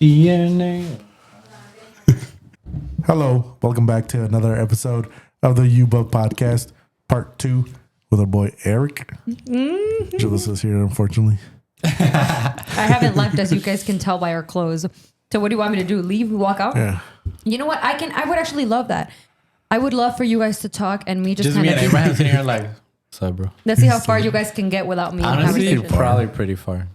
DNA. Hello, welcome back to another episode of the UBOF podcast, part 2, with our boy Eric. Julissa's here, unfortunately. I haven't left, as you guys can tell by our clothes. So what do you want me to do? Leave? Walk out? Yeah. You know what? I would actually love that. I would love for you guys to talk and me just me kind and of. Abraham sitting here like, what's up, bro? Let's see how far you guys can get without me. Honestly, in conversation. probably pretty far.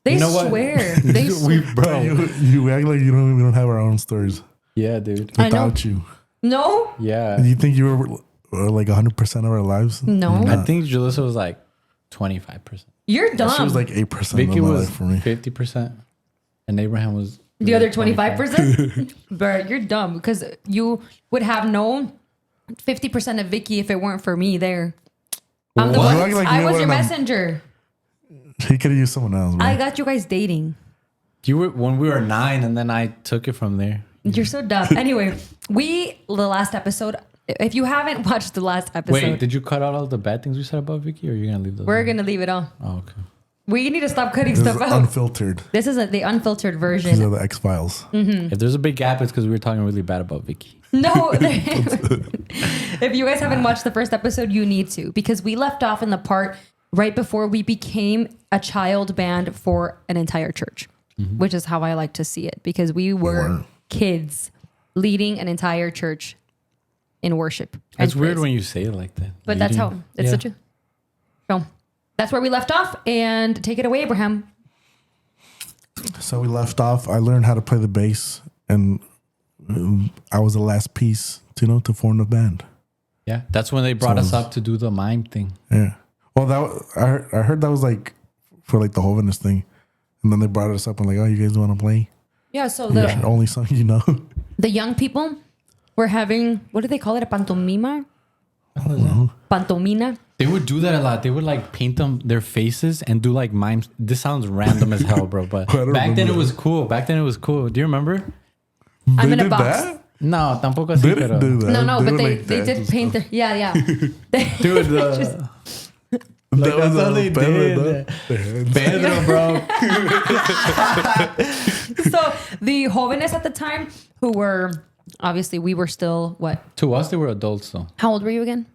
They You know what? swear. They Bro. You act like we don't have our own stories Yeah, dude. I know. without you. No? Yeah. You think you were like 100% of our lives? No. You're I not. think Julissa was like 25%. You're dumb. She was like 8% Vicky of my was life for me. 50%. And Abraham was the other 25%? But you're dumb because you would have known 50% of Vicky if it weren't for me there. I'm the What? one. Like I you was your wouldn't have- messenger. He could have used someone else, bro. I got you guys dating. You were when we were 9, and then I took it from there. You're so dumb. Anyway, the last episode, if you haven't watched the last episode, Wait, did you cut out all the bad things we said about Vicky, or are you gonna leave those? we're in? going to leave it on. Oh, okay. We need to stop cutting This stuff is out. unfiltered. This is the unfiltered These version. are the X-Files. If there's a big gap, it's because we were talking really bad about Vicky. No. If you guys haven't watched the first episode, you need to, because we left off in the part right before we became a child band for an entire church, which is how I like to see it, because we were weren't. kids leading an entire church in worship. and It's weird praise. when you say it like that. But that's how it's Yeah. the truth. So that's where we left off, and take it away, Abraham. So we left off. I learned how to play the bass, and I was the last piece, to form the band. Yeah, that's when they brought So us it's- up to do the mime thing. Yeah. Well, I heard that was like for like the holiness thing, and then they brought us up and like, oh, you guys want to play? Yeah. So Yeah. Only song you know. the young people were having, what do they call it? A pantomima? Pantomina? They would do that a lot. They would like paint their faces and do like mimes. This sounds random as hell, bro. But I don't back then remember it was cool. Do you remember? I'm They in a did box. that? No, tampoco así, They didn't pero. do that. No, They but were they like did dance paint and their, yeah. Dude, stuff. like, that's how they Pedro, did. no? Pedro, bro. So the jóvenes at the time, who were, obviously we were still, what? To us, they were adults, though. How old were you again?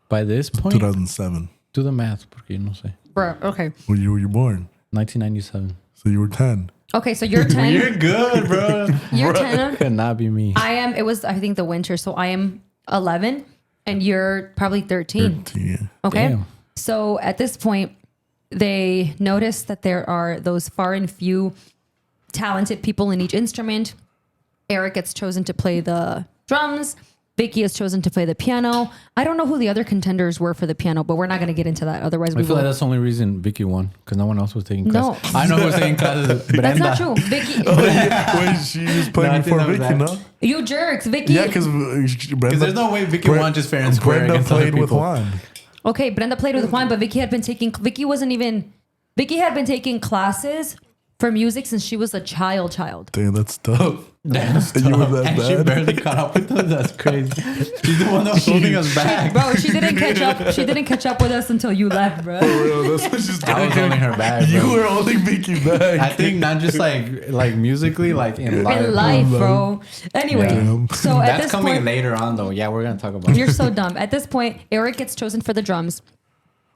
By this point, 2007. do the math, porque yo no sé. Bro, okay. When you were born, 1997. so you were 10. Okay, so you're 10. You're good, bro. You're 10. Could not be me. It was, I think, the winter. So I am 11 and you're probably 13. 13, yeah. Okay. Damn. So at this point, they noticed that there are those far and few talented people in each instrument. Eric gets chosen to play the drums. Vicky is chosen to play the piano. I don't know who the other contenders were for the piano, but we're not going to get into that. Otherwise, I we feel will. like that's the only reason Vicky won, because no one else was taking No. classes. I know who was taking classes. Brenda. That's not true. Vicky, Wait, she was No, I playing think before that was Vicky, that. no? you jerks. Vicky. Yeah, because Because there's no way Vicky won just fair and square Brenda against other played with people. Juan. Okay, Brenda played with Juan, but Vicky had been taking classes for music since she was a child. Damn, that's tough. That's And you were tough. that And she bad? barely caught up with us. That's crazy. She's the one that was holding us back. Bro, she didn't catch up. She didn't catch up with us until you left, bro. For real, that's what she's I was holding her back. You Bro. were holding Vicky back. I think not just like musically, like in life. In life, bro. Anyway, Damn. so at That's this coming point, later on, though. Yeah, we're gonna talk about it. you're so dumb. At this point, Eric gets chosen for the drums,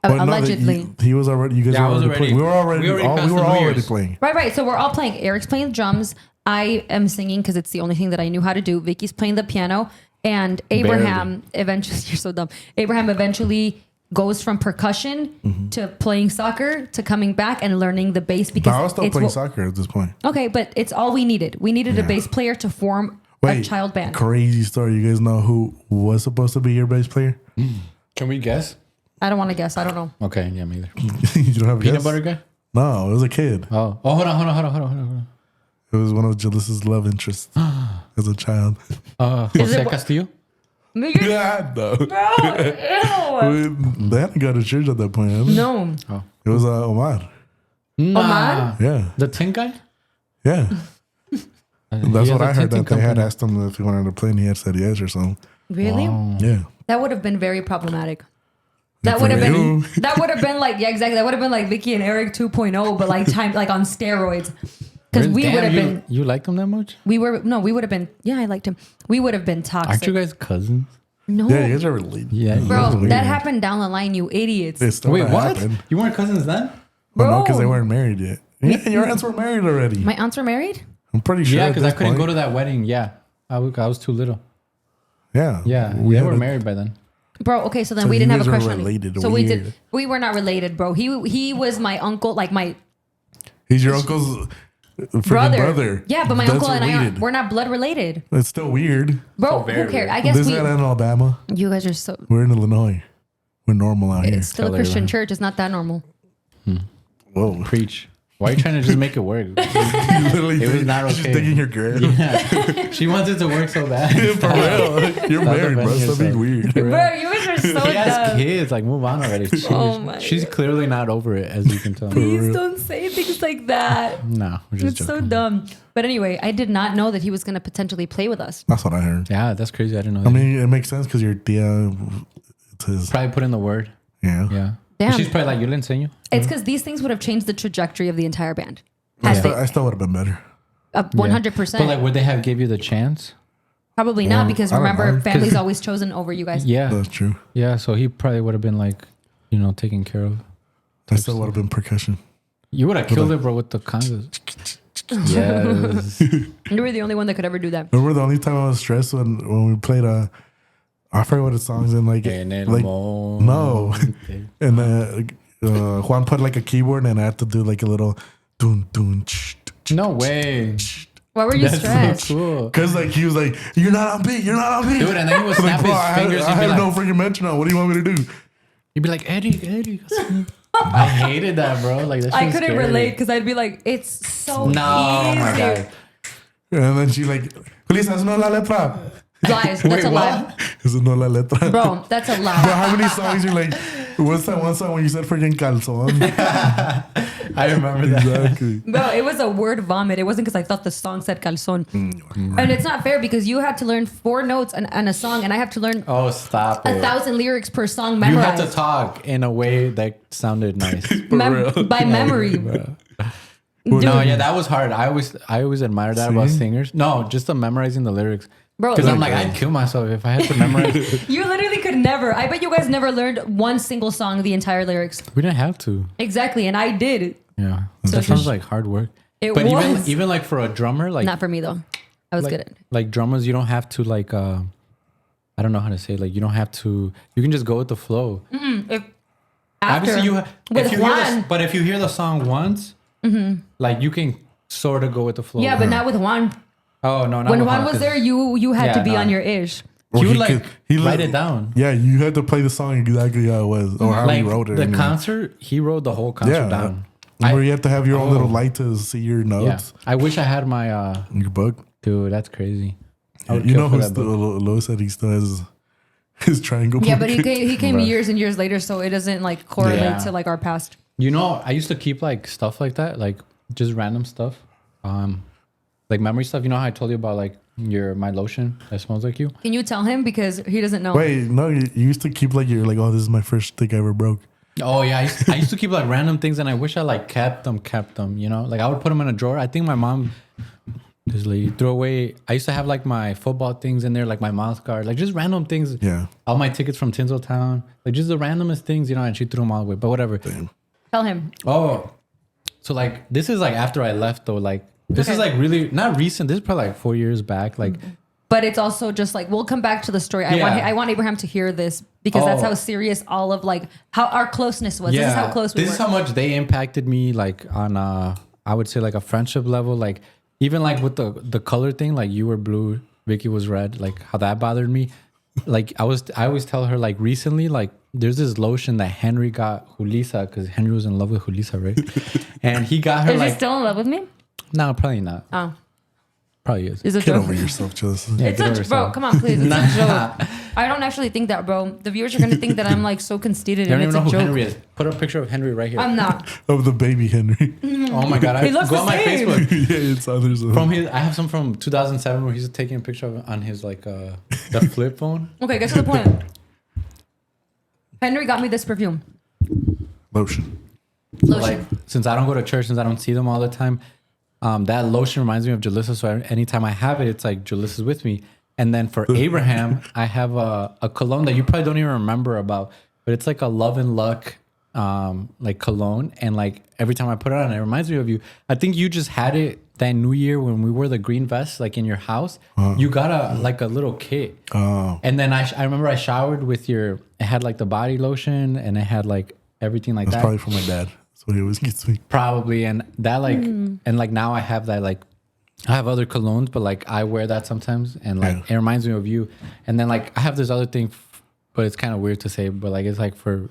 Well, no, allegedly. he was already. You guys Yeah, I were was already already- playing. We were already. we already all, passed we were the New already Year's. playing. Right. So we're all playing. Eric's playing the drums. I am singing because it's the only thing that I knew how to do. Vicky's playing the piano, and Abraham eventually. You're so dumb. Abraham eventually goes from percussion to playing soccer to coming back and learning the bass because But I was still it's playing what- soccer at this point. Okay, but it's all we needed. We needed a bass player to form a child band. Crazy story. You guys know who was supposed to be your bass player? Can we guess? I don't want to guess. I don't know. Okay, yeah, me either. You don't have a Peanut guess? butter guy? No, it was a kid. Oh, hold on. It was one of Julissa's love interests as a child. Jose Castillo? Yeah, no. They hadn't got to church at that point. Had they? No. It was Omar. Omar? Yeah, The tin guy? yeah. He That's has what a I heard. tinting That they had company. asked him if he wanted to play, and he had said yes or something. Really? Yeah. That would have been very problematic. That For would have been you. that would have been like, yeah, exactly. That would have been like Vicky and Eric 2.0, but like time like on steroids. Because we Damn, would have been. You liked him that much? We would have been. Yeah, I liked him. We would have been Aren't toxic. you guys cousins? No, Yeah, you guys are related. Yeah. bro, that happened down the line. You idiots. It's still Wait, not what? happened. You weren't cousins then? Well, no, Bro. because they weren't married yet. Yeah, your aunts were married already. My aunts were married. I'm pretty sure. Yeah, at because I this couldn't point. go to that wedding. Yeah. I was too little. Yeah. Yeah. We They had were a- married by then. Bro, okay, so then So we you didn't have a guys were crush on him. related, So weird. we were not related, bro. He was my uncle, like my He's your uncle's freaking brother. Yeah, but my That's uncle and related. we're not blood related. It's still weird. Bro, very who cares? weird. I guess This is in Alabama. you guys are so We're in Illinois. We're normal out here. it's still a Tell Christian everyone. church. It's not that normal. Whoa. Preach. Why are you trying to just make it work? Literally, It was not she's okay. digging your grave. Yeah. She wants it to work so bad. For real. You're married, bro. Stop being weird. Bro, you guys are so She has dumb. kids. Like, move on already. Oh my She's clearly not over it, as you can tell. Please don't say things like that. No, we're just It's so joking. dumb. But anyway, I did not know that he was going to potentially play with us. That's what I heard. Yeah, that's crazy. I didn't know I that. mean, it makes sense because your tia, it's his. Probably put in the word. Yeah. Yeah. Damn. She's probably like, you didn't sing you? It's because these things would have changed the trajectory of the entire band. I Had still would have been better. they, 100%. But like, would they have give you the chance? Probably not, because I don't remember, know. family's always chosen over you guys. Yeah. That's true. Yeah. So he probably would have been like, taken care of. I still would have been percussion. You would have killed it, bro, with the congas. Yes. You were the only one that could ever do that. Remember the only time I was stressed when we played I forget what the song's in like En el like monte. and Juan put like a keyboard and I had to do like a little dun dun No way. Why were you That's stressed? so cool. because like he was like you're not on beat, Dude, and then he would snap bro, his fingers. I He'd be have no like, freaking metronome. What do you want me to do? he'd be like, Eddie. I hated that, bro. Like, that I shit's couldn't scary. relate because I'd be like, it's so No, oh my easy. God. And then she like, Julissa, esa no es la letra. Lies. That's Wait, a lie. what? Esa no es la letra. Bro, that's a Bro, lie. how many songs you like? What's that one song when you said freaking calzón? I remember that. Exactly. Bro, it was a word vomit. It wasn't because I thought the song said calzón. And it's not fair because you had to learn 4 notes and a song, and I have to learn Oh, stop it. 1,000 lyrics per song You had memorized. to talk in a way that sounded nice. By memory. Bro. Dude, No, yeah, that was hard. I always admire that about See? singers. No, just the memorizing the lyrics. Bro, Because I'm like, like, I'd kill myself if I had to memorize. you literally could never. I bet you guys never learned one single song, the entire lyrics. We didn't have to. Exactly, and I did. Yeah. So That sounds just- like hard work. It But was. even like for a drummer, like Not for me though. I was like, good at it. like drummers, you don't have to like I don't know how to say it. Like you don't have to. You can just go with the flow. If, Obviously, with if you hear Juan. but if you hear the song once, like you can sort of go with the flow. Yeah, but not with Juan. Oh no, not When with Juan was 'cause there, you had Yeah, to be no. on your ish. He would Or like he write li- it down. Yeah, you had to play the song exactly how it was or how Like he wrote it. the anyway. concert, he wrote the whole concert Yeah. down. Where you have to have your own Oh. little light to see your Yeah, notes. I wish I had my Your book. dude. That's crazy. I would You kill know for who that book. Louis said he still has his triangle. Yeah, book. but he came Right. years and years later, so it doesn't like correlate Yeah. to like our past. You know, I used to keep like stuff like that, like just random stuff, like memory stuff. You know how I told you about like my lotion that smells like you. Can you tell him because he doesn't know? Wait, no, you used to keep like you're like, oh, this is my first stick I ever broke. Oh yeah, I used to keep like random things, and I wish I like kept them. You know, like I would put them in a drawer. I think my mom, this lady, threw away. I used to have like my football things in there, like my mouth guard, like just random things. Yeah. All my tickets from Tinseltown, like just the randomest things, you know. And she threw them all away, but whatever. Tell him. Oh, so like this is like after I left though. Like this is Okay. like really not recent. This is probably like 4 years back. Like. But it's also just like we'll come back to the story. Yeah. I want Abraham to hear this because that's Oh. how serious all of like how our closeness was. This is how close we This were. is how much they impacted me, like on I would say like a friendship level. Like even like with the color thing, like you were blue, Vicky was red. Like how that bothered me. Like I always tell her like recently, like there's this lotion that Henry got Julissa because Henry was in love with Julissa, right? And he got her Is he like still in love with me? no, probably not. Oh, Probably is. is it a Get joke? over yourself, Julissa. Yeah, It's get a over bro. yourself. Come on, please. It's Nah. a joke. I don't actually think that, bro. The viewers are gonna think that I'm like so conceited You don't and even it's know a who joke. Henry is. Put a picture of Henry right here. I'm not. Of the baby Henry. Oh my god! He looks Go the on my same. Facebook. Yeah, it's others. From his, I have some from 2007 where he's taking a picture of on his like the flip phone. Okay, get to the point. Henry got me this perfume. Lotion. So Lotion. like, since I don't go to church, since I don't see them all the time, that lotion reminds me of Julissa. So anytime I have it, it's like Julissa's with me. And then for Abraham, I have a cologne that you probably don't even remember about, but it's like a Love and Luck like cologne. And like every time I put it on, it reminds me of you. I think you just had it that New Year when we wore the green vest, like in your house. You got a little kit. And then I remember I showered with it had like the body lotion and it had like everything like that. Probably from my dad. That's what he always gets me. Probably. And that like, and like now I have that like, I have other colognes, but like I wear that sometimes and like it reminds me of you. And then like I have this other thing, but it's kind of weird to say, but like it's like for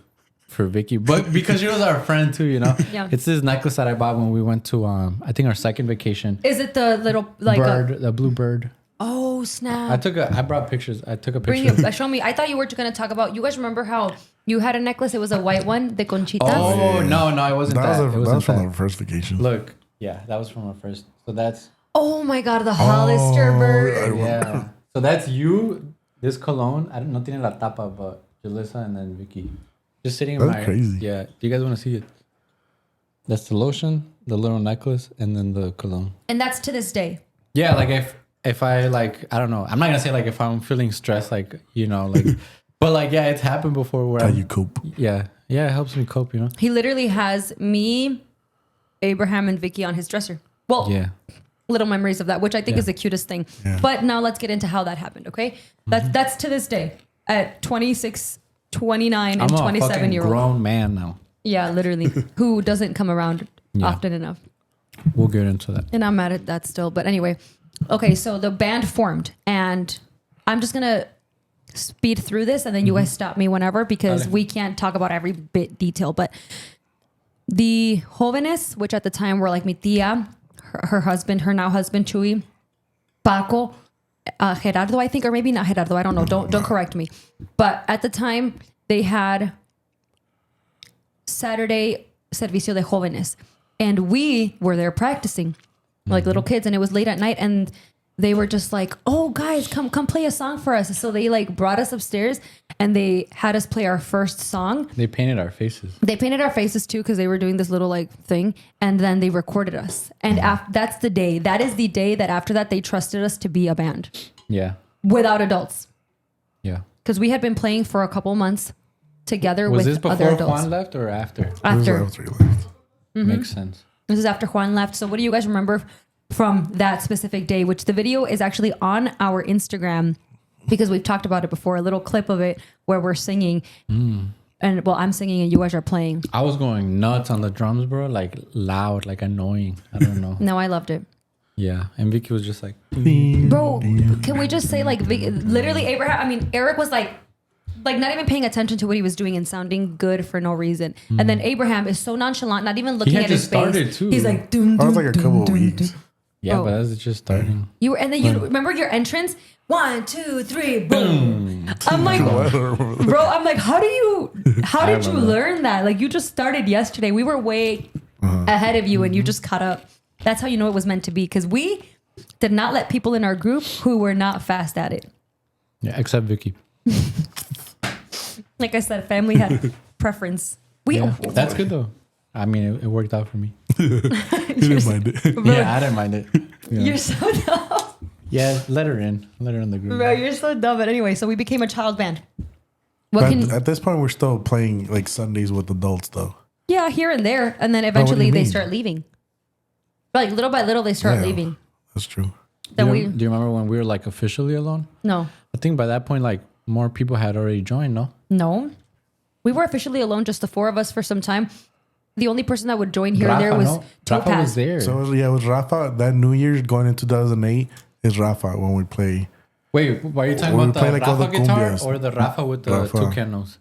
Vicky, but because she was our friend too, you know. Yeah. It's this necklace that I bought when we went to I think our second vacation. Is it the little like bird, the blue bird? Oh snap! I brought pictures. I took a Bring picture. it. Show me. I thought you were going to talk about. You guys remember how you had a necklace? It was a white one, the conchitas. Oh no, it wasn't that. That was from our first vacation. Look, yeah, that was from our first. So that's. Oh my god, the Hollister bird. Yeah. So that's you. This cologne. I don't know. Tiene la tapa, but Julissa and then Vicky, just sitting in That's crazy. Yeah. Do you guys want to see it? That's the lotion, the little necklace, and then the cologne. And that's to this day. Yeah, like if I like, I don't know. I'm not gonna say like if I'm feeling stressed, like you know, like, but like yeah, it's happened before where How you cope? Yeah, it helps me cope. You know. He literally has me, Abraham, and Vicky on his dresser. Well, Yeah. little memories of that, which I think is the cutest thing. Yeah. But now let's get into how that happened, okay? That's to this day at 26, 29, and I'm a 27 fucking year old. grown man now. Yeah, literally. Who doesn't come around often enough. We'll get into that. And I'm mad at that still. But anyway, okay, so the band formed, and I'm just gonna speed through this, and then you guys stop me whenever because we can't talk about every bit detail. But the jóvenes, which at the time were like mi tía, her husband, her now husband Chuy, Paco, Gerardo, I think, or maybe not Gerardo, I don't know. Don't correct me. But at the time, they had Saturday Servicio de Jóvenes, and we were there practicing like little kids, and it was late at night, and they were just like, "Oh, guys, come play a song for us." So they like brought us upstairs, and they had us play our first song. They painted our faces. They painted our faces too because they were doing this little like thing, and then they recorded us. And that's the day. That is the day that after that they trusted us to be a band Yeah. without adults, Yeah. because we had been playing for a couple months together Was with this other before adults. Juan left or after? After After he left. Makes sense. This is after Juan left. So what do you guys remember from that specific day? Which the video is actually on our Instagram because we've talked about it before. A little clip of it where we're singing, and well, I'm singing and you guys are playing. I was going nuts on the drums, bro. Like loud, like annoying. I don't know. No, I loved it. Yeah. And Vicky was just like, Bro, can we just say like literally Eric was like not even paying attention to what he was doing and sounding good for no reason. And then Abraham is so nonchalant, not even looking had at his just started face. too. He's like, dun, That was dun, like a dun, couple of dun, weeks. dun. yeah, Oh. but that was just starting. You were, and then you remember your entrance? 1, 2, 3, boom. I'm like, bro, I'm like, how did you remember. learn that? Like, you just started yesterday. We were way ahead of you and you just caught up. That's how you know it was meant to be, because we did not let people in our group who were not fast at it. Yeah, except Vicky. Like I said, family had preference. Yeah, that's good though. I mean, it worked out for me. He didn't mind it. Yeah, I didn't mind it. Yeah. You're so dumb. Yeah, let her in the group. Bro, you're so dumb. But anyway, so we became a child band. What But can at this point, we're still playing like Sundays with adults, though. yeah, here and there, and then do eventually you they mean? start leaving. Like little by little, they start Yeah. leaving. That's true. Then do we you remember when we were like officially alone? no. I think by that point, like more people had already joined. No, We were officially alone, just the four of us for some time. The only person that would join here and there was Rafa Topaz. was there. So yeah, it was Rafa. That New Year's going in 2008 is Rafa when we play. Wait, why are you talking We about the play like all Rafa the guitar cumbias. or the Rafa with the Rafa. toucanos?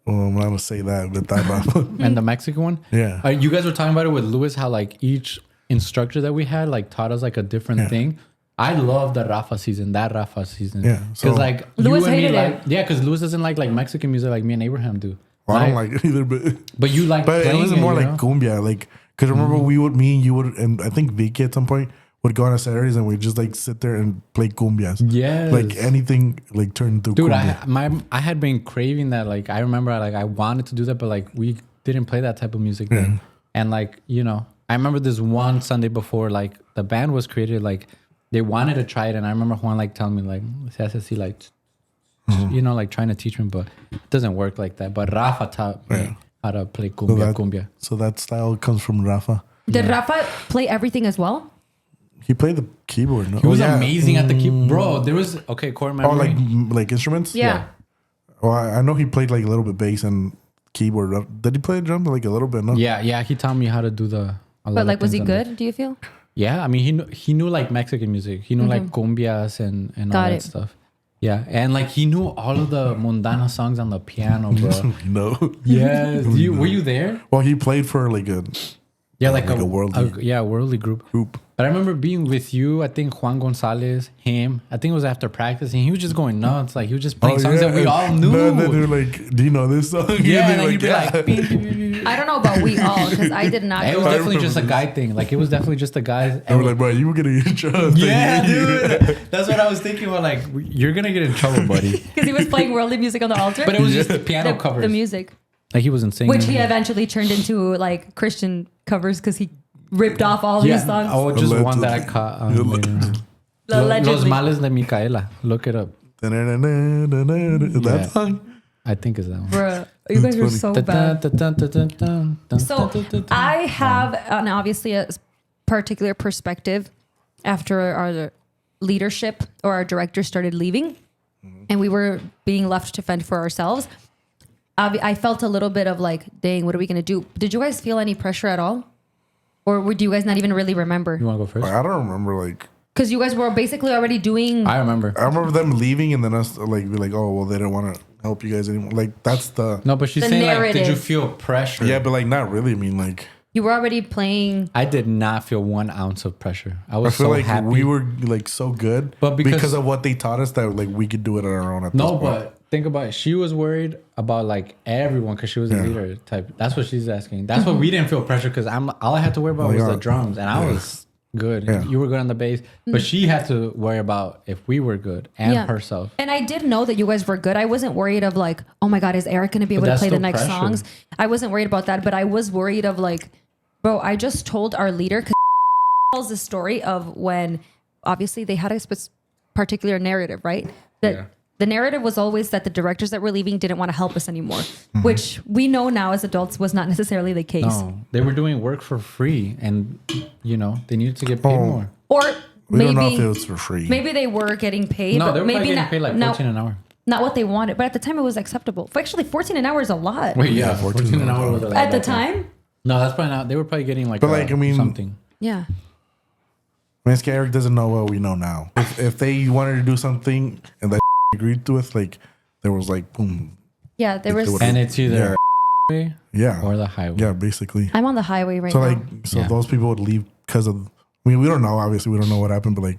Well, I'm not gonna say that, but that Rafa. And the Mexican one? Yeah. You guys were talking about it with Lewis, how like each instructor that we had like taught us like a different thing. I love the Rafa season, that Rafa season. Yeah, so- Because like Lewis you and me hated like it. yeah, because Lewis doesn't like Mexican music like me and Abraham do. Well, I don't like it either, But you like but it playing was more you like know? cumbia, like because remember me and you would, and I think Vicky at some point would go on Saturdays and we'd just like sit there and play cumbias. Yes. like anything like turned into Dude, cumbia. I had been craving that. Like I remember, like I wanted to do that, but like we didn't play that type of music then. And like you know, I remember this one Sunday before, like the band was created, like they wanted to try it, and I remember Juan like telling me like, se hace así, like, you know, like trying to teach me, but it doesn't work like that. But Rafa taught me how to play cumbia. So that style comes from Rafa. Did Rafa play everything as well? He played the keyboard. No? He was amazing at the keyboard, bro. There was core memory. Like instruments. Yeah. Well, I know he played like a little bit bass and keyboard. Did he play drums like a little bit? No. Yeah. He taught me how to do But like, was he good? Do you feel? Yeah, I mean, he knew like Mexican music. He knew like cumbias and all that stuff. Yeah, and like he knew all of the mundana songs on the piano, bro. No. Yes. Were you there? Well, he played for like a worldly group. But I remember being with you. I think Juan Gonzalez, him. I think it was after practice, and he was just going nuts. Like he was just playing songs that we all knew. No, they were like, "Do you know this song?" Yeah, and he'd be like, beep, beep, beep, beep. I don't know about we all because I did not. It was definitely just a guy thing. Like it was definitely just a guy. I was like, "Bro, you were gonna get in trouble." Yeah, dude. That's what I was thinking about. Like, you're gonna get in trouble, buddy. Because he was playing worldly music on the altar. But it was just piano covers. The music. Like he wasn't singing. Which he eventually turned into like Christian covers because he ripped off all these songs. Oh, just one that I caught later on. Los Males de Micaela. Look it up. That song? I think it's that one. Bruh, you guys are so bad. So I have obviously a particular perspective after our leadership or our director started leaving and we were being left to fend for ourselves. I felt a little bit of like, dang, what are we going to do? Did you guys feel any pressure at all? Or would you guys not even really remember? You want to go first? I don't remember like... Because you guys were basically already doing... I remember them leaving and then us like be like, oh, well, they don't want to help you guys anymore. Like, that's the... No, but she's the saying narrative. like, did you feel pressure? Yeah, but like, not really. I mean, like... You were already playing... I did not feel 1 ounce of pressure. I was feel so like happy. we were like so good but because of what they taught us that like we could do it on our own at this point. But think about it. She was worried about like everyone because she was a leader type. That's what she's asking. That's what we didn't feel pressure because all I had to worry about was the drums and I was good. Yeah. You were good on the bass, but she had to worry about if we were good and herself. And I did know that you guys were good. I wasn't worried of like, oh my God, is Eric going to be able to play the next songs? I wasn't worried about that, but I was worried of like, bro, I just told our leader because tells the story of when obviously they had a particular narrative, right? That the narrative was always that the directors that were leaving didn't want to help us anymore, which we know now as adults was not necessarily the case. No, they were doing work for free and, you know, they needed to get paid more. Or we maybe don't know if it was for free. Maybe they were getting paid. No, but they were maybe getting paid like 14 an hour. Not what they wanted, but at the time it was acceptable. Actually, 14 an hour is a lot. Wait, yeah, 14 an hour was a lot. At the time? No, that's probably not. They were probably getting like, but like, I mean, something. Yeah. I mean, Eric doesn't know what we know now. If they wanted to do something and that agreed to it, like there was like boom. Yeah, there was. And it's either way or the highway. Yeah, basically. I'm on the highway right now. So those people would leave because of. I mean, we don't know. Obviously, we don't know what happened, but like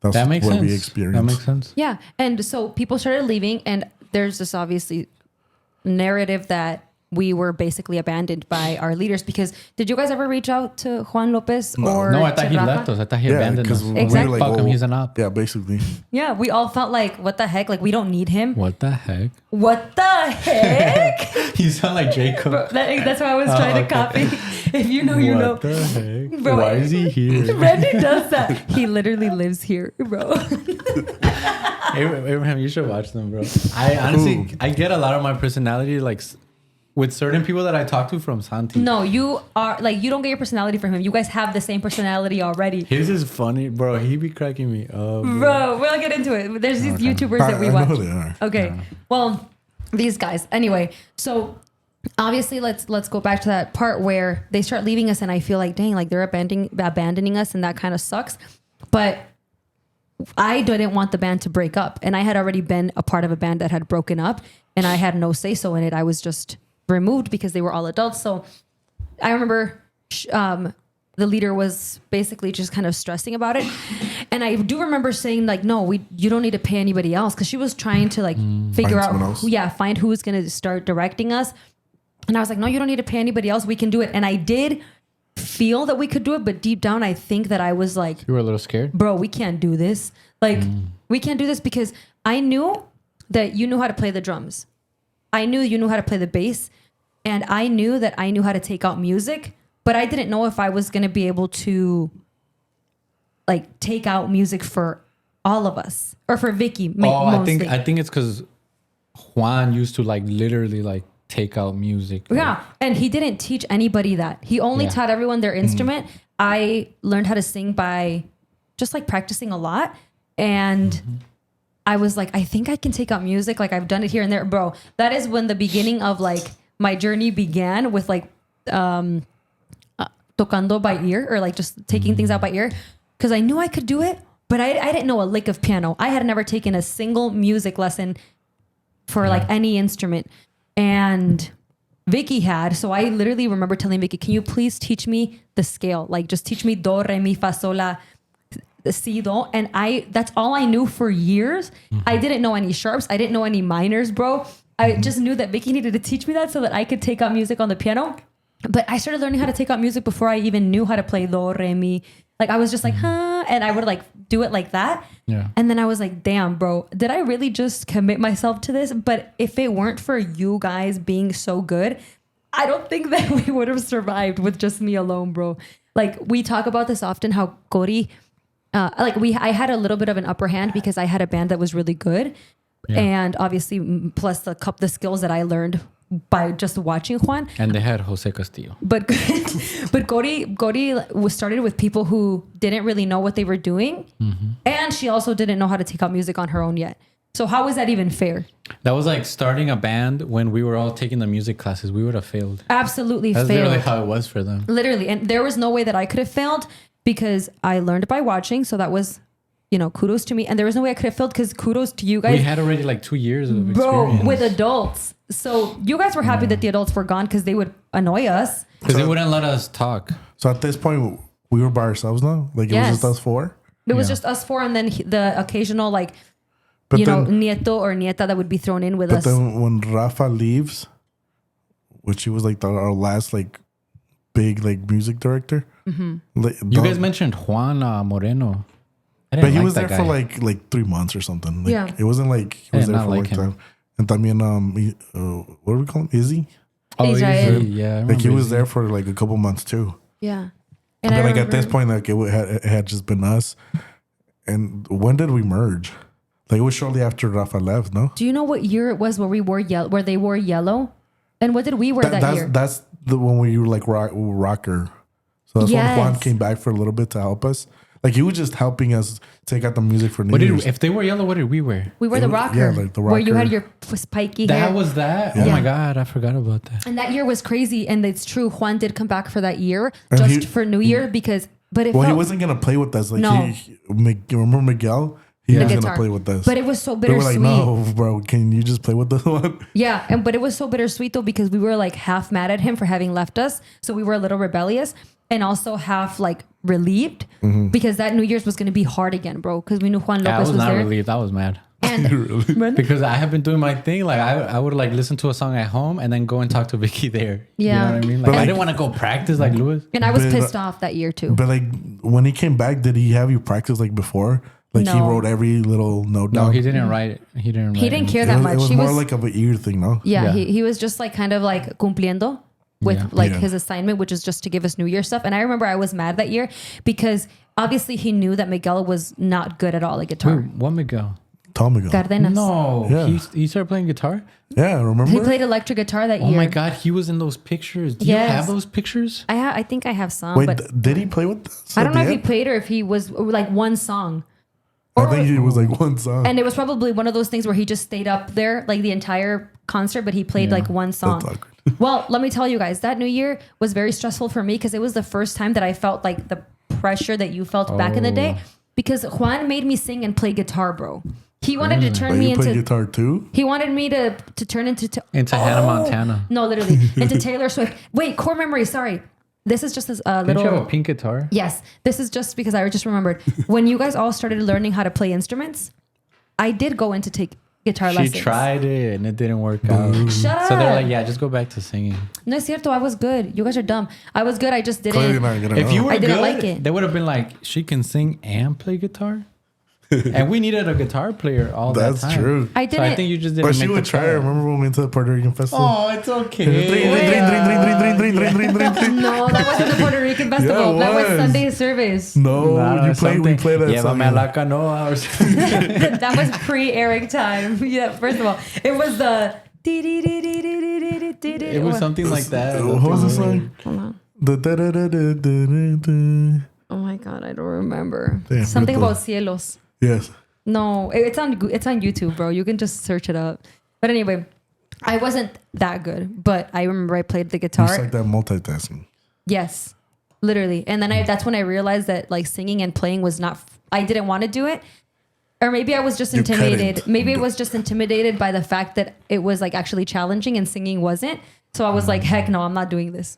that makes what sense. we experienced. That makes sense. Yeah, and so people started leaving, and there's this obviously narrative that we were basically abandoned by our leaders because did you guys ever reach out to Juan Lopez or no, I thought he Rafa? left us. I thought he abandoned us. Exactly. Fuck him, he's an op. Yeah, basically. Yeah, we all felt like, what the heck? Like, we don't need him. What the heck? What the heck? You sound like Jacob. Bro, that's what I was trying to copy. If you know, you know. What the heck? Bro, why is he here? Randy does that. He literally lives here, bro. Abraham, you should watch them, bro. I honestly, I get a lot of my personality like with certain people that I talk to from Santi. No, you are like, you don't get your personality from him. You guys have the same personality already. His is funny, bro. He be cracking me up. Bro, we'll get into it. There's these YouTubers that we watch. I know they are. Okay. Yeah. Well, these guys. Anyway, so obviously let's go back to that part where they start leaving us and I feel like, dang, like they're abandoning us and that kind of sucks. But I didn't want the band to break up. And I had already been a part of a band that had broken up and I had no say-so in it. I was just removed because they were all adults. So I remember the leader was basically just kind of stressing about it. And I do remember saying like, no, you don't need to pay anybody else. Cause she was trying to like figure out, find who's going to start directing us. And I was like, no, you don't need to pay anybody else. We can do it. And I did feel that we could do it. But deep down, I think that I was like, you were a little scared, bro, we can't do this. Like we can't do this because I knew that you knew how to play the drums. I knew you knew how to play the bass. And I knew that I knew how to take out music but I didn't know if I was going to be able to like take out music for all of us or for Vicky. Mostly. I think it's because Juan used to like literally like take out music. Yeah. And he didn't teach anybody that. He only taught everyone their instrument. I learned how to sing by just like practicing a lot. And I was like, I think I can take out music. Like I've done it here and there, bro. That is when the beginning of like my journey began with like tocando by ear or like just taking things out by ear. Cause I knew I could do it, but I didn't know a lick of piano. I had never taken a single music lesson for like any instrument. And Vicky had, so I literally remember telling Vicky, can you please teach me the scale? Like just teach me do, re, mi, fa, sol, la, si, do. And that's all I knew for years. I didn't know any sharps. I didn't know any minors, bro. I just knew that Vicky needed to teach me that so that I could take out music on the piano. But I started learning how to take out music before I even knew how to play do, re, mi. Like I was just like, huh? And I would like do it like that. Yeah. And then I was like, damn, bro, did I really just commit myself to this? But if it weren't for you guys being so good, I don't think that we would have survived with just me alone, bro. Like we talk about this often, how Cody, I had a little bit of an upper hand because I had a band that was really good. Yeah. And obviously plus the skills that I learned by just watching Juan. And they had Jose Castillo. But Cody was started with people who didn't really know what they were doing. And she also didn't know how to take out music on her own yet. So how is that even fair? That was like starting a band when we were all taking the music classes. We would have failed. Absolutely That's failed. literally how it was for them. Literally. And there was no way that I could have failed because I learned by watching. So that was, kudos to me. And there was no way I could have failed because kudos to you guys. We had already like 2 years of experience. Bro, with adults. So you guys were happy that the adults were gone because they would annoy us. Because they wouldn't let us talk. So at this point, we were by ourselves now? Like it was just us four? It was just us four and then the occasional like, But nieto or nieta that would be thrown in with us. But then when Rafa leaves, which he was like our last like big like music director. You guys mentioned Juan Moreno. But he was there for like 3 months or something. Like, yeah. It wasn't like he was there for a long time. And también, what do we call him? Izzy? Oh, Israel. Yeah. Like he was there for like a couple months too. Yeah. And then like at this point, like it had just been us. And when did we merge? Like it was shortly after Rafa left, no? Do you know what year it was where we wore yellow? Where they wore yellow, and what did we wear that year? That's the one where you were like rocker. So that's when Juan came back for a little bit to help us. Like he was just helping us take out the music for New Year's. If they were yellow, what did we wear? We wore the rocker. Yeah, like the rocker. Where you had your spiky hair. That was that? Yeah. Oh my God, I forgot about that. And that year was crazy. And it's true. Juan did come back for that year and for New Year because, but it he wasn't going to play with us. Like remember Miguel? He was going to play with us. But it was so bittersweet. They were like, no, bro, can you just play with this one? Yeah. But it was so bittersweet though, because we were like half mad at him for having left us. So we were a little rebellious and also half like relieved because that New Year's was going to be hard again, bro. Because we knew Juan Lopez was there. I was not relieved. I was mad. And because I have been doing my thing. Like I would like listen to a song at home and then go and talk to Vicky there. Yeah. You know what I mean? Like I didn't want to go practice like Louis. And I was pissed off that year too. But like when he came back, did he have you practice like before? Like he wrote every little note down? No, he didn't write it. He didn't care that much. It was more like of an ear thing, no? Yeah. He was just like kind of like cumpliendo with his assignment, which is just to give us New Year stuff. And I remember I was mad that year because obviously he knew that Miguel was not good at all at guitar. Wait, what Miguel? Tom Miguel. Cardenas. No. Yeah. He started playing guitar? Yeah, remember? He played electric guitar that year. Oh my God, he was in those pictures. Do you have those pictures? I think I have some. Wait, but did he play with us? I don't know if he played or if he was like one song. I think it was like one song. And it was probably one of those things where he just stayed up there like the entire concert, but he played like one song. That's awkward. Well, let me tell you guys, that New Year was very stressful for me because it was the first time that I felt like the pressure that you felt back in the day because Juan made me sing and play guitar, bro. He wanted to turn me into... play guitar too? He wanted me to turn into Hannah Montana. No, literally. Into Taylor Swift. Wait, core memory, sorry. This is just a little... Didn't you have a pink guitar? Yes. This is just because I just remembered. When you guys all started learning how to play instruments, I did go in to take guitar lessons. She tried it and it didn't work out. Shut up. So they're like, yeah, just go back to singing. No es cierto. I was good. You guys are dumb. I was good. I just didn't... If you were I didn't good, like it. They would have been like, she can sing and play guitar? And we needed a guitar player all that That's time. true. I So didn't. I think you just didn't But she make would the try. cut. Remember when we went to the Puerto Rican festival? Oh, it's okay. No, that wasn't the Puerto Rican festival. Yeah, it That was was. Sunday service. No, Nah, we played that Llévame song. a la canoa or something. That was pre-Eric time. Yeah, first of all, it was the. It was something like that. What was the song? Hold on. The da-da-da-da-da-da-da. Oh my god, I don't remember. Damn, Something good about cielos. Yes. No, it's on YouTube, bro. You can just search it up. But anyway, I wasn't that good, but I remember I played the guitar. It's like that multitasking. Yes, literally. And then that's when I realized that like singing and playing was not. I didn't want to do it, or maybe I was just You intimidated. couldn't. Maybe it was just intimidated by the fact that it was like actually challenging and singing wasn't. So I was like, heck no, I'm not doing this.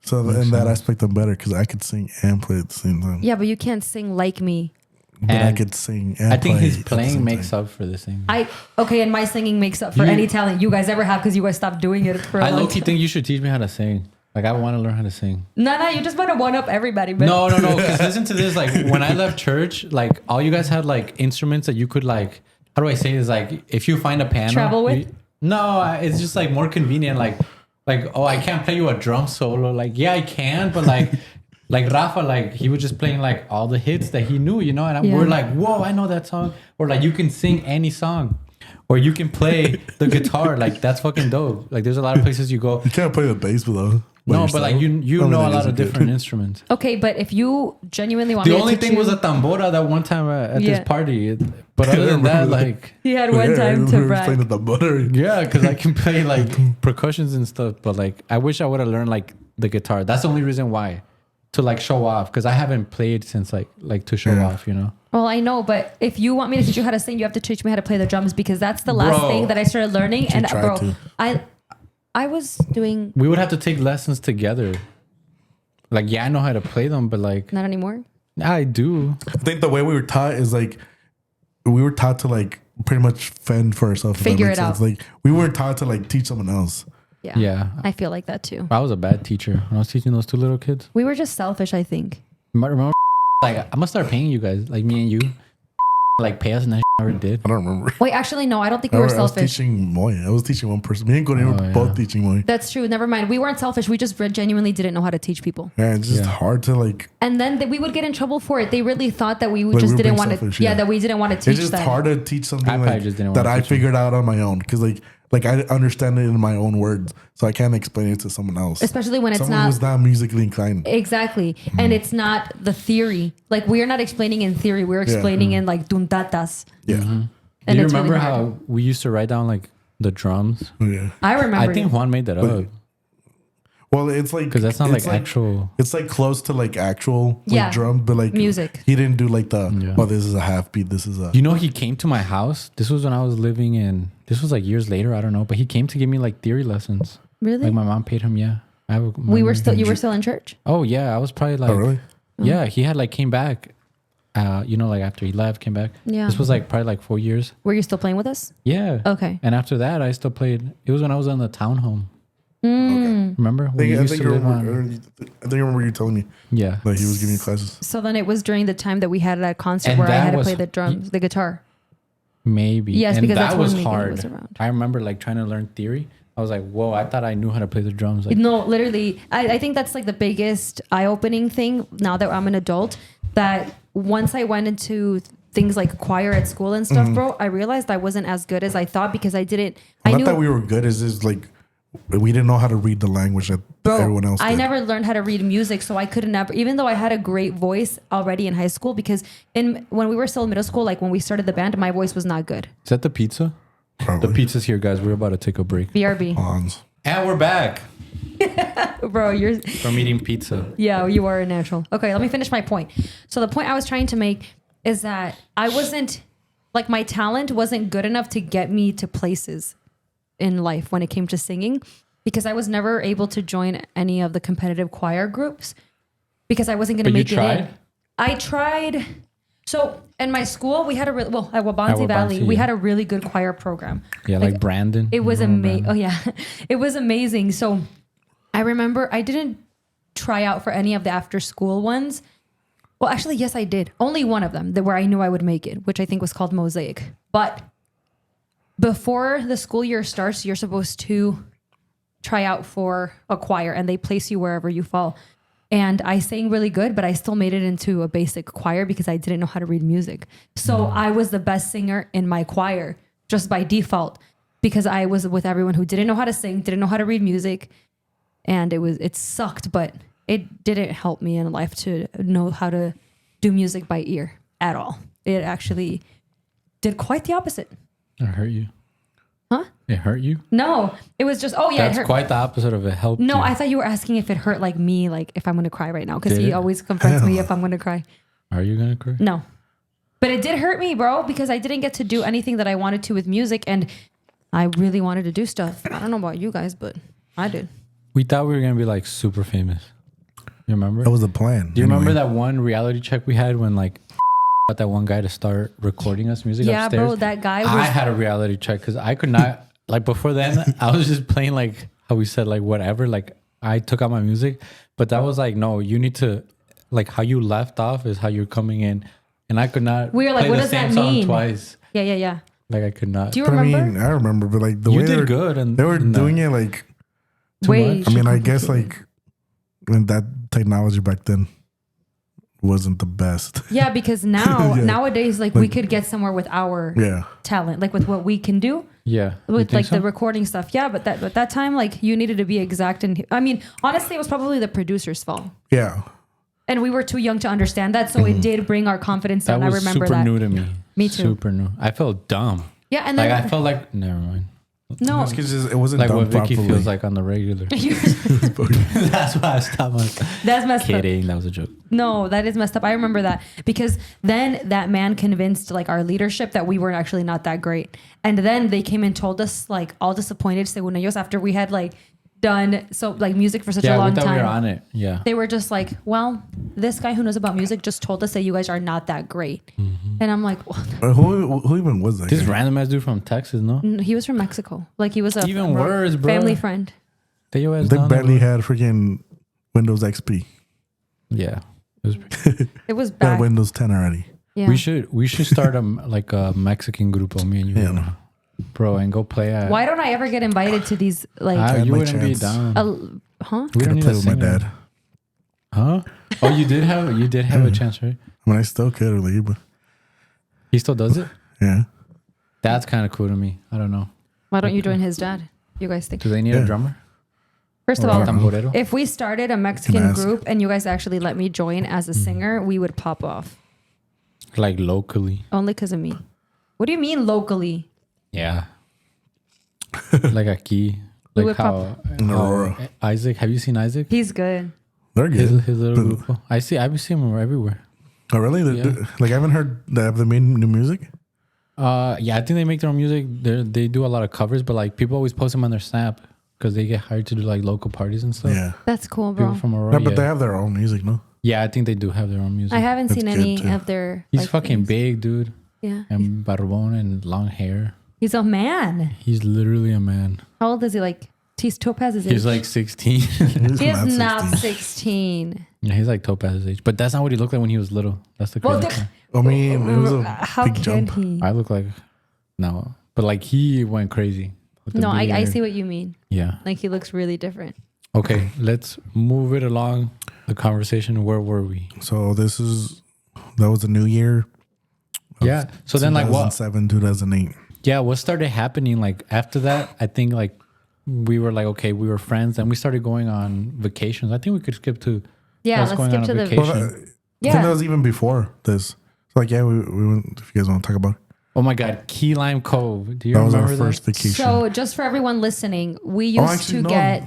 So in that aspect, I'm better because I could sing and play at the same time. Yeah, but you can't sing like me. But I And could sing and I think play his at the playing same makes time. up for the same. And my singing makes up for You- any talent you guys ever have because you guys stopped doing it for a I long low-key time. think you should teach me how to sing. Like, I want to learn how to sing. No, you just want to one up everybody. But No. Because listen to this. Like, when I left church, like, all you guys had, like, instruments that you could, like, how do I say this? Like, if you find a piano. Travel with? It's just, like, more convenient. Like, oh, I can't play you a drum solo. Like, yeah, I can. But, like Rafa, like, he was just playing, like, all the hits that he knew, you know? And Yeah. we're like, whoa, I know that song. Or, like, you can sing any song. Or you can play the guitar. Like, that's fucking dope. Like, there's a lot of places you go. You can't play the bass though. No, but like you know a lot of different instruments. okay, but if you genuinely want The me to only teach thing you, was a tambora that one time at Yeah. this party. But other than that, like, he had one time to Playing brag. at the butter. yeah, because I can play like percussions and stuff. But like, I wish I would have learned like the guitar. That's the only reason why, to like show off. Because I haven't played since like to show Yeah. off. You know. Well, I know, but if you want me to teach you how to sing, you have to teach me how to play the drums because that's the last Bro. thing that I started learning. And tried bro, to. I was doing We would have to take lessons together. Like, yeah, I know how to play them, but like, not anymore. I do. I think the way we were taught is like we were taught to like pretty much fend for ourselves. if that Figure makes it out. sense. Like we weren't taught to like teach someone else. Yeah. Yeah. I feel like that too. I was a bad teacher when I was teaching those two little kids. We were just selfish, I think. Remember, like, I'm gonna start paying you guys, like me and you, like pay us, and that never did. I don't remember. Wait, actually, no, I don't think we I were was selfish. teaching Moy. I was teaching one person. Me and Corinne were Oh, both yeah. teaching Moy. That's true. Never mind. We weren't selfish. We just genuinely didn't know how to teach people. Yeah, it's just Yeah. hard to like. And then we would get in trouble for it. They really thought that we Like, just we were didn't being want to. selfish, Yeah, yeah. that we didn't want to teach It's just them. hard to teach something I probably like just didn't that wanna I teach them. figured out on my own because like I understand it in my own words, so I can't explain it to someone else. Especially when it's someone not who's not musically inclined. exactly, and it's not the theory. Like we are not explaining in theory. We're explaining in like duntatas. Yeah, And Do you it's really remember hard. how we used to write down like the drums? yeah. I remember. I think Juan made that up Well, it's like because that's not it's like actual. It's like close to like actual like Yeah. drum, but like Music. He didn't do like the Yeah. this is a half beat. This is a You know, he came to my house. This was when I was living in. This was like years later. I don't know, but he came to give me like theory lessons. really. Like my mom paid him. Yeah, I have a We were memory. still. You were still in church. Oh yeah, I was probably like. oh really? Yeah, he had like came back. You know, like after he left, came back. Yeah. This was like probably like 4 years. Were you still playing with us? Yeah. Okay. And after that, I still played. It was when I was on the townhome. Mm. Remember? I We think, I used think to I live remember. on. I think I remember you telling me Yeah. that he was giving you classes. So then it was during the time that we had that concert And where I that had to was- play the drums, the guitar. Maybe. Yes, and because that that's when was Miguel hard. was around. I remember like trying to learn theory. I was like, whoa, I thought I knew how to play the drums. Like, No, literally. I think that's like the biggest eye-opening thing now that I'm an adult. That once I went into things like choir at school and stuff, bro, I realized I wasn't as good as I thought because I didn't. I Not knew, that we were good. It's just like we didn't know how to read the language that bro, everyone else did. I never learned how to read music, so I couldn't ever. Even though I had a great voice already in high school, because when we were still in middle school, like when we started the band, my voice was not good. is that the pizza? Probably. The pizza's here, guys. We're about to take a break. BRB, Hans. And we're back bro, you're. from eating pizza. Yeah, you are a natural. Okay, let me finish my point. So the point I was trying to make is that I wasn't like my talent wasn't good enough to get me to places in life when it came to singing because I was never able to join any of the competitive choir groups because I wasn't going to But you make it in. tried? I tried. So in my school, we had at Wabansi At Valley, Wabansi, we yeah. had a really good choir program. Yeah, like Brandon. It was You remember amazing. Oh Brandon? yeah, it was amazing. So I remember I didn't try out for any of the after school ones Well, actually, yes, I did. Only one of them where I knew I would make it, which I think was called Mosaic. But before the school year starts, you're supposed to try out for a choir and they place you wherever you fall. And I sang really good, but I still made it into a basic choir because I didn't know how to read music. So I was the best singer in my choir just by default because I was with everyone who didn't know how to sing, didn't know how to read music. And it sucked, but it didn't help me in life to know how to do music by ear at all. It actually did quite the opposite. It hurt you. Huh? It hurt you? No, it was just, it That's hurt. quite the opposite of it helped No, you. I thought you were asking if it hurt like me, like if I'm going to cry right now. Because Did he it? always confronts me if I'm going to cry. Are you going to cry? No. But it did hurt me, bro, because I didn't get to do anything that I wanted to with music. And I really wanted to do stuff. I don't know about you guys, but I did. We thought we were going to be like super famous. You remember? That was the plan. Do you remember that one reality check we had when like got that one guy to start recording us music Yeah, upstairs? bro, that guy was... I had a reality check because I could not, like before then, I was just playing like how we said, like whatever. Like I took out my music, but that was like, no, you need to, like how you left off is how you're coming in. And I could not We were like, play what the does same that song mean? twice. Yeah. Like I could not. Do you But remember? I remember, but like the You way did good. And they were doing it like, too Way much. I mean, I guess like when that technology back then wasn't the best. Yeah, because now, Yeah. nowadays, like we could get somewhere with our Yeah. talent, like with what we can do. Yeah. You With think like so? the recording stuff. Yeah, but that time, like you needed to be exact. And I mean, honestly, it was probably the producer's fault. Yeah. And we were too young to understand that. So it did bring our confidence that down. I was remember super that. new to me. Me too. Super new. I felt dumb. Yeah, and Like then I felt like, never mind. no. It's 'cause it wasn't Like done what Vicky properly. feels like on the regular. That's why I stopped. That's messed up. Kidding. That was a joke. No, that is messed up. I remember that because then that man convinced like our leadership that we were actually not that great. And then they came and told us like all disappointed, según ellos, after we had like done so like music for such a Yeah, long we thought time. we were on it. Yeah. They were just like, well, this guy who knows about music just told us that you guys are not that great. And I'm like, well, Who even was that? This guy? random ass dude from Texas, no? he was from Mexico. Like he was a Even worse, bro. family friend. They your ass They down barely there, had freaking Windows XP. bro. Yeah. It was, It was Got bad. Windows 10 already. Yeah. we should start like a Mexican grupo, me and you, Yeah, no. bro, and go play at. Why don't I ever get invited to these like had you my wouldn't be chance. down. huh? We Could don't have need played a with my singer. dad. Huh? Oh, you did have a chance, right? I mean, I still could really, but He still does it. yeah. That's kind of cool to me. I don't know. Why don't you join his dad? You guys think? Do they need Yeah. a drummer? First of Or a all, tamborero? if we started a Mexican ask. group and you guys actually let me join as a singer, we would pop off. Like locally. Only because of me. What do you mean locally? Yeah. Like aquí. We Like would how, In how Aurora. Isaac. Have you seen Isaac? He's good. They're good. His little But- grupo. I've seen him everywhere. Oh, really? Yeah. Like, I haven't heard that have they made new music? Yeah, I think they make their own music. They do a lot of covers, but like people always post them on their Snap because they get hired to do like local parties and stuff. Yeah. That's cool, People bro. from Aurora. No, but yeah. they have their own music, no? Yeah, I think they do have their own music. I haven't That's seen good, any too. of their. He's like, fucking things. big, dude, Yeah. and barbón and long hair. He's a man. He's literally a man. How old is he? Like, he's Topaz's age. He's like 16. He's he is not 16. 16. Yeah, he's like Topaz's age, but that's not what he looked like when he was little. That's the Well, crazy thing. I mean, it was a How big can jump. he? I look like no, but like he went crazy. with the No, I beard. see what you mean. Yeah. Like, he looks really different. Okay, let's move it along. The conversation. Where were we? So that was the new year. Yeah. So then, like, what? 2007, 2008. Yeah, what started happening? Like after that, I think like we were like, okay, we were friends, and we started going on vacations. I think we could skip to Yeah, What's let's going skip on to on the. vacation? Well, I think Yeah. that was even before this. So like, yeah, we went, if you guys want to talk about it. Oh my God, Key Lime Cove. Do you That was remember our first vacation. So, just for everyone listening, we used actually, to no. get.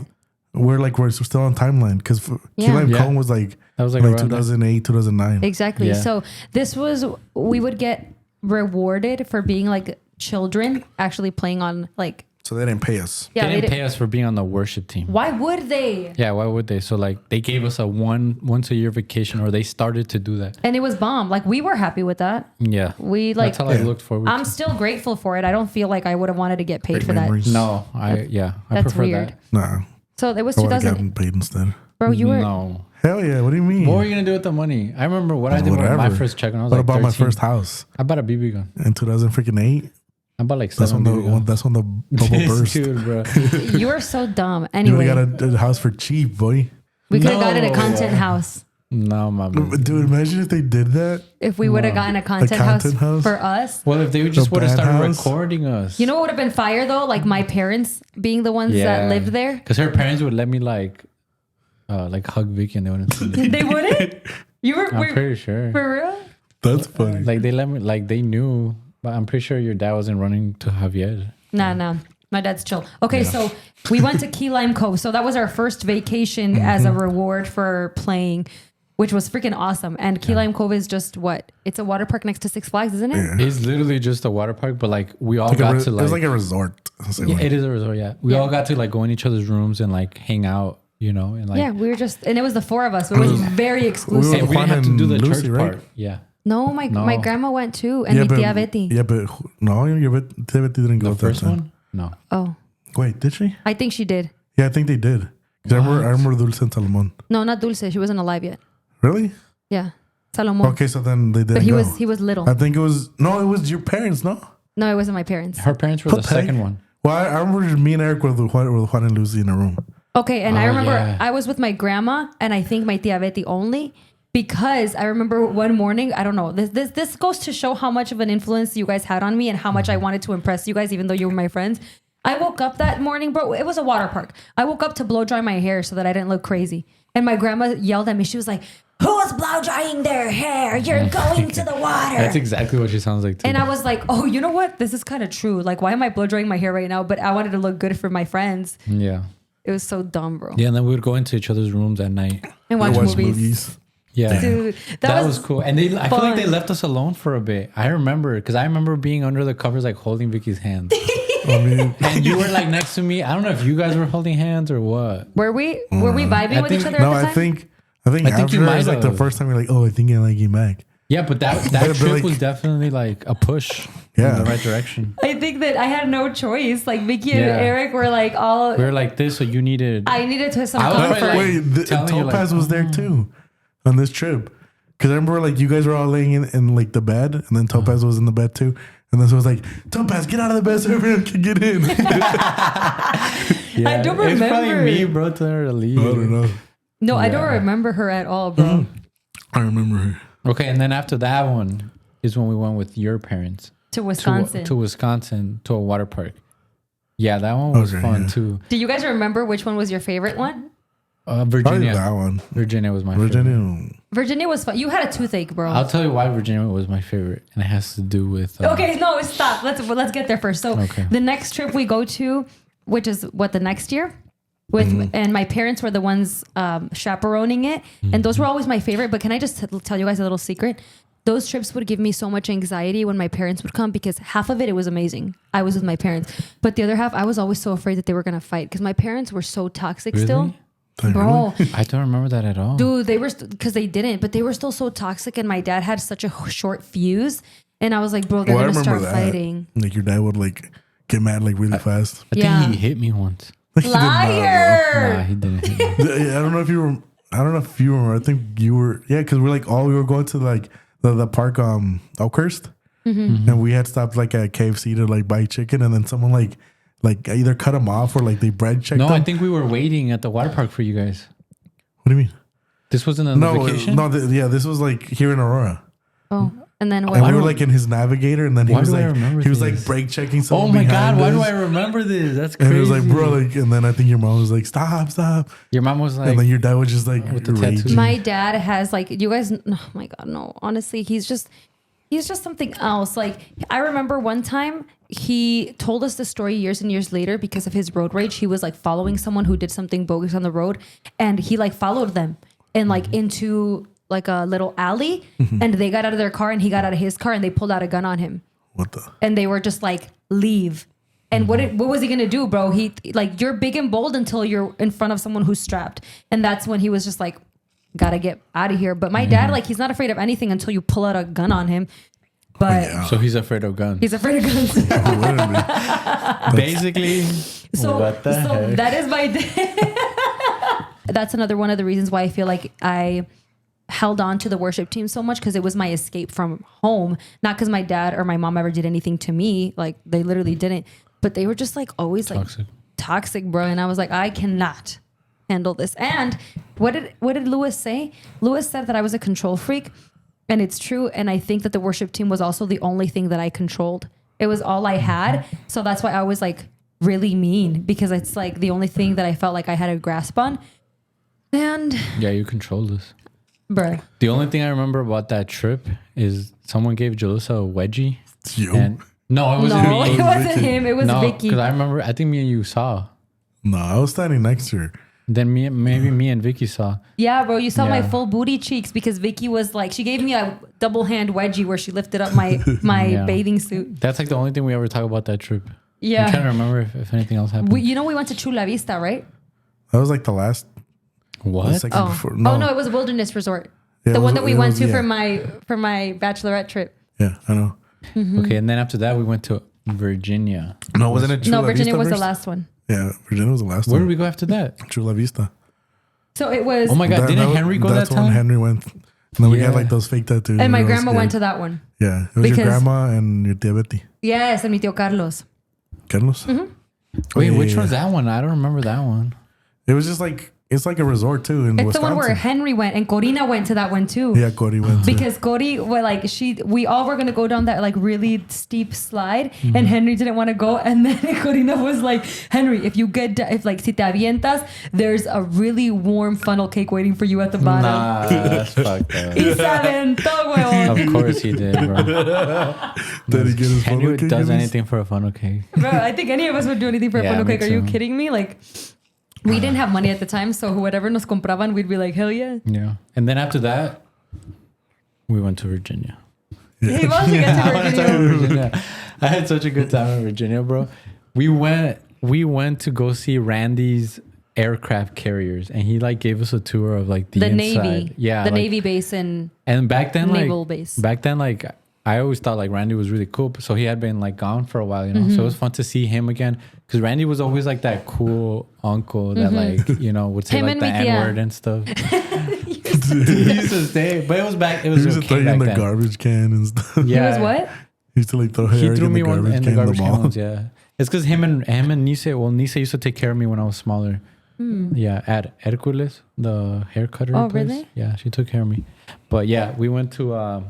We're still on timeline because Key Yeah. Lime Yeah. Cone was like That was like like around there. 2008, 2009. Exactly. Yeah. So, this was. We would get rewarded for being like children actually playing on like. So they didn't pay us. Yeah, They didn't pay us for being on the worship team. Why would they? Yeah, why would they? So like they gave us a once a year vacation, or they started to do that. And it was bomb. Like, we were happy with that. Yeah, We like. that's how I looked forward. I'm to. still grateful for it. I don't feel like I would have wanted to get paid Great for memories. that. No, I That's prefer weird. that. Nah, So it was I would have 2000. gotten paid instead. Bro, you were. No. Hell yeah. What do you mean? What were you gonna do with the money? I remember what I did with my Whatever. first check when I was What like about 13. my first house I bought a BB gun. in 2008? I bought like That's 7 when BB guns. that's when the bubble This burst. dude, bro. You were so dumb. You Anyway, would got a house for cheap, boy. we could have No. gotten a content house. No, my man. Dude, imagine if they did that. If we would have gotten a content, content house house? for us. Well, if they just The would have band started house? recording us. You know what would have been fire though? Like my parents being the ones that lived there. Because her parents would let me like hug Vicky and they wouldn't see me. They wouldn't? You were I'm pretty sure. for real? That's funny. Like they let me, like they knew, but I'm pretty sure your dad wasn't running to Javier. Nah. My dad's chill. Okay, so we went to Key Lime Cove. So that was our first vacation as a reward for playing, which was freaking awesome. And Key Lime Cove is just what? It's a water park next to Six Flags, isn't it? Yeah. It's literally just a water park, but like we all Like got to it like, was like a resort. yeah, it is a resort. Yeah, we all got to like go in each other's rooms and like hang out, you know, and like Yeah, we were just, and it was the four of us. It was very exclusive. and we didn't have to do the Juan and church Lucy, right? part. Yeah, No, my grandma went too, and Yeah, mi but, tia Betty. yeah, but no, your Tia Betty didn't go the that first time. one. No, Oh, Wait, did she? I think she did. Yeah, I think they did. 'Cause I remember Dulce and Salomon. No, not Dulce. She wasn't alive yet. Really? Yeah, Salomon. Okay, so then they didn't But he go. was little. I think it was it was your parents, no? No, it wasn't my parents. her parents were What the the heck? second one. Well, I remember me and Eric were with Juan and Lucy in a room. Okay, and I Oh, remember yeah. I was with my grandma and I think my tia Betty only because I remember one morning, I don't know, this goes to show how much of an influence you guys had on me and how much I wanted to impress you guys even though you were my friends. I woke up that morning, bro. It was a water park. I woke up to blow dry my hair so that I didn't look crazy. And my grandma yelled at me. She was like, "Who's blow drying their hair? You're going to the water." That's exactly what she sounds like too. And I was like, oh, you know what? This is kind of true. Like, why am I blow drying my hair right now? But I wanted to look good for my friends. yeah, It was so dumb, bro. yeah, and then we would go into each other's rooms at night. And watch movies. Yeah, Dude, that was cool. And I feel like fun. they left us alone for a bit. I remember being under the covers, like holding Vicky's hand. I mean, And you were like next to me. I don't know if you guys were holding hands or what. Were we vibing I with think- each other no, at the I time? think I think after you it might was like the have. first time you're like, oh, I think I like you, Mac. Yeah, but that But trip like- was definitely like a push Yeah. in the right direction. I think that I had no choice. Like Vicky and Yeah. Eric were like all. We were like this, so you needed. I needed to some I was comfort. probably like- Wait, telling you, Topaz like, was there too on this trip. Because I remember like you guys were all laying in like the bed, and then Topaz was in the bed too. And then so it was like, Topaz, get out of the bed so everyone can get in. I don't It's probably remember. me, bro, telling her to leave. I don't know. No, I don't Yeah. remember her at all, bro. I remember her. Okay, and then after that one is when we went with your parents To Wisconsin. to Wisconsin to a water park. Yeah, that one was Okay, fun yeah. too. Do you guys remember which one was your favorite one? Probably Virginia. that one. Virginia was my favorite. Virginia. Virginia was fun. You had a toothache, bro. I'll tell you why Virginia was my favorite, and it has to do with. Okay, no, stop. Let's get there first. So Okay. the next trip we go to, which is what the next year, with and my parents were the ones chaperoning it, and those were always my favorite. But can I just tell you guys a little secret? Those trips would give me so much anxiety when my parents would come because half of it was amazing. I was with my parents, but the other half I was always so afraid that they were gonna fight because my parents were so toxic Really? still. Bro, I don't remember that at all. dude, they were because they didn't, but they were still so toxic, and my dad had such a short fuse, and I was like, bro, they're Well, I gonna remember start that. fighting. Like your dad would like get mad like really fast. I Yeah. think he hit me once. He did not, bro. Liar! Nah, he didn't hit me. I don't know if you were. I don't know if you remember. I think you were. Yeah, because we were going to like the park Oakhurst, and we had stopped like at KFC to like buy chicken, and then someone like either cut them off or like they bread checked No, them. I think we were waiting at the water park for you guys. What do you mean? This wasn't on No, vacation. yeah, this was like here in Aurora, Oh, and then and what? we were like in his Navigator, and then he Why was do I like remember like this? brake checking Oh someone. my behind god, why do us. I remember this? That's And crazy. it was like, bro, like, and then I think your mom was like, stop. Your mom was like, And then your dad was just like, With the raging. tattoo. My dad has like you guys. Oh my god, no. Honestly, he's just something else. Like I remember one time he told us the story years and years later because of his road rage. He was like following someone who did something bogus on the road, and he like followed them and like into like a little alley, and they got out of their car and he got out of his car and they pulled out a gun on him, What the? and they were just like leave. And what was he gonna do, bro? He like you're big and bold until you're in front of someone who's strapped, and that's when he was just like, gotta get out of here. But my dad, like, he's not afraid of anything until you pull out a gun on him. But Yeah. so he's afraid of guns. he's afraid of guns. Basically, so what the heck? that is my dad. that's another one of the reasons why I feel like I held on to the worship team so much, because it was my escape from home. Not because my dad or my mom ever did anything to me. Like, they literally didn't. But they were just like always like toxic, bro. And I was like, I cannot handle this. And what did Lewis say? Lewis said that I was a control freak. And it's true. And I think that the worship team was also the only thing that I controlled. It was all I had. So that's why I was like really mean, because it's like the only thing that I felt like I had a grasp on. And yeah, you controlled us. Bruh. The only thing I remember about that trip is someone gave Julissa a wedgie. You? And no, it wasn't me. It wasn't him. It was Vicky. Because I remember, I think me and you saw. No, I was standing next to her. Then maybe me and Vicky saw. Yeah, bro, you saw my Yeah. full booty cheeks, because Vicky was like, she gave me a double hand wedgie where she lifted up my Yeah. bathing suit. That's like the only thing we ever talk about that trip. I'm Yeah. trying to remember if anything else happened. You know, we went to Chula Vista, right? That was like the last. What? The second Oh. before. Oh, no, it was Wilderness Resort. Yeah, The it one was- that we it went was- to yeah. for my bachelorette trip. Yeah, I know. Okay, and then after that, we went to Virginia. No, wasn't it Chula No, Virginia Vista was the first? last one. Yeah, Virginia was the last Where one. did we go after that? Chula Vista. So it was, Oh my God, didn't Henry go that That's when time? Henry went. And then we had Yeah. like those fake tattoos. and my It was grandma good. went to that one. Yeah, it was your because- grandma and your tia Betty. Yes, and mi tío Carlos. Carlos? Wait, Yeah, which yeah, one's yeah. that one? I don't remember that one. It was just like, it's like a resort too in It's Wisconsin. the one where Henry went, and Corina went to that one too. Yeah, Cody went to. Because Cody, well, like we all were gonna go down that like really steep slide, and Henry didn't want to go. And then Corina was like, "Henry, if si te avientas, there's a really warm funnel cake waiting for you at the bottom." Nah, that's fucked up. Y se aventó, huevón. Of course he did, bro. Did he get his Henry funnel cake does at least? anything for a funnel cake. Bro, I think any of us would do anything for a Yeah, funnel me cake. Are you too. kidding me? Like, we didn't have money at the time, so whatever nos compraban, we'd be like, hell yeah. Yeah. And then after that, we went to Virginia. He wants to get to I wanna talk Virginia. about Virginia. I had such a good time in Virginia, bro. We went to go see Randy's aircraft carriers, and he like gave us a tour of like the The inside. Navy. Yeah. The like- Navy base in And back then, Naval like base. back then, like I always thought like Randy was really cool. So he had been like gone for a while, you know. So it was fun to see him again, because Randy was always like that cool uncle that like would say Him like and the Mickey, N word and stuff. He used to stay, but it was back. It He was used to throw okay you in back the then. garbage can and stuff. Yeah, He was what? He used to like throw He Eric threw in me the one garbage in the can in the garbage mall. cans. Yeah, it's because him and Nise. Well, Nise used to take care of me when I was smaller. Yeah, at Hercules, the hair cutter. Oh, place. really? Yeah, she took care of me. But yeah, we went to.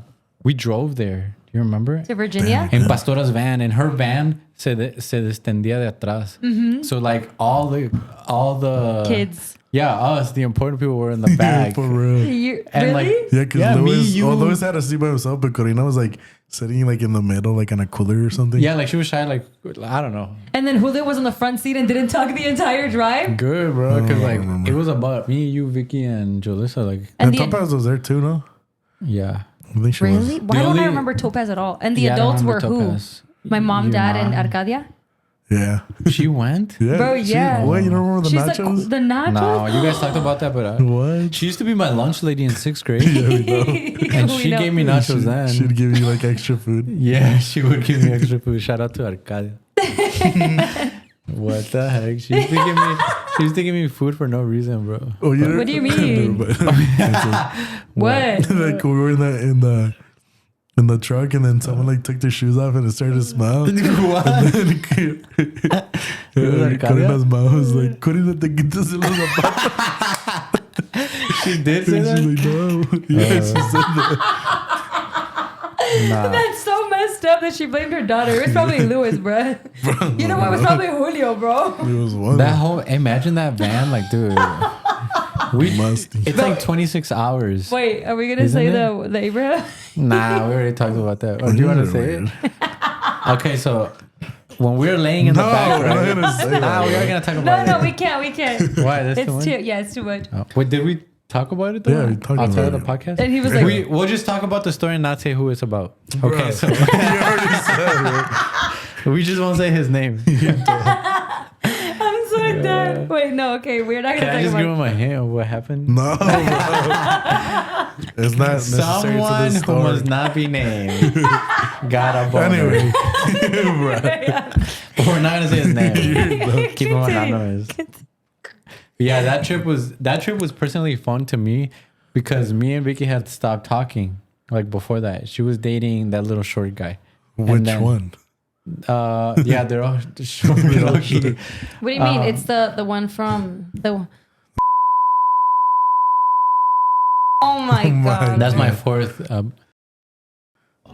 We drove there. Do you remember? To Virginia? In Pastora's van, and her van se destendía de atrás. So like all the Kids. Yeah, us, the important people were in the back. For real. And, Really? like, Yeah, because Yeah, me, Lewis, you- Lewis had a seat by himself, but Corina was like sitting like in the middle, like on a cooler or something. Yeah, like she was shy, like I don't know. And then Julio was on the front seat and didn't talk the entire drive. Good, bro. Because Oh, I like remember. it was about me, you, Vicky, and Julissa. Like, And the- Topaz was there too, no? yeah. I think she Really? was. Why don't only- I remember Topaz at all? And the Yeah, I don't adults were remember who? Topaz. My mom, Your dad, and mom. Arcadia? Yeah. She went. Yeah. Bro, She- yeah. What? You don't remember the She's nachos? the nachos? No, you guys talked about that, but What? she used to be my lunch lady in 6th grade, and We she know. gave me nachos She'd then. give you like extra food. Yeah, she would give me extra food. Shout out to Arcadia. What the heck? She used to give me food for no reason, bro. Oh, you What do you mean? What? Like we were in the truck, and then someone like took their shoes off, and it started to smell. What? Corina's mom was like, "Corina, te quitas los zapatos." She did say And she's that? like, "No." Yeah, she said that. Nah. That's so messed up that she blamed her daughter. It was probably Lewis, bro. You know what? It was probably Julio, bro. It was one. That whole, imagine that van, like, dude. Musty. It's like 26 hours. Wait, are we going to Isn't say it? the Abraham? Nah, we already talked about that. Or do you want to say it? Okay, so when we're laying in the No, back, we're not right? gonna say Nah, that. we are going to talk No, about no, it. we can't. Why? That's too It's much? it's too much. Oh, wait, did we talk about it though? Yeah, we talked Outside about of the it. podcast? And he was like, We'll just talk about the story and not say who it's about. Okay, Bruh. so You already said it. we just won't say his name. I'm so done. Wait, no, okay, we're not Can I going to just talk give about him a hint of what happened? No, bro. It's not necessary to Someone this who story. must not be named got a boner. Anyway, bro. But we're not gonna say his name. Keep him Continue. anonymous. Yeah, that trip was personally fun to me because me and Vicky had stopped talking. Like before that, she was dating that little short guy. Which one? Yeah, they're all short. Low-key. What do you mean? It's the one from the. Oh my god! That's my fourth.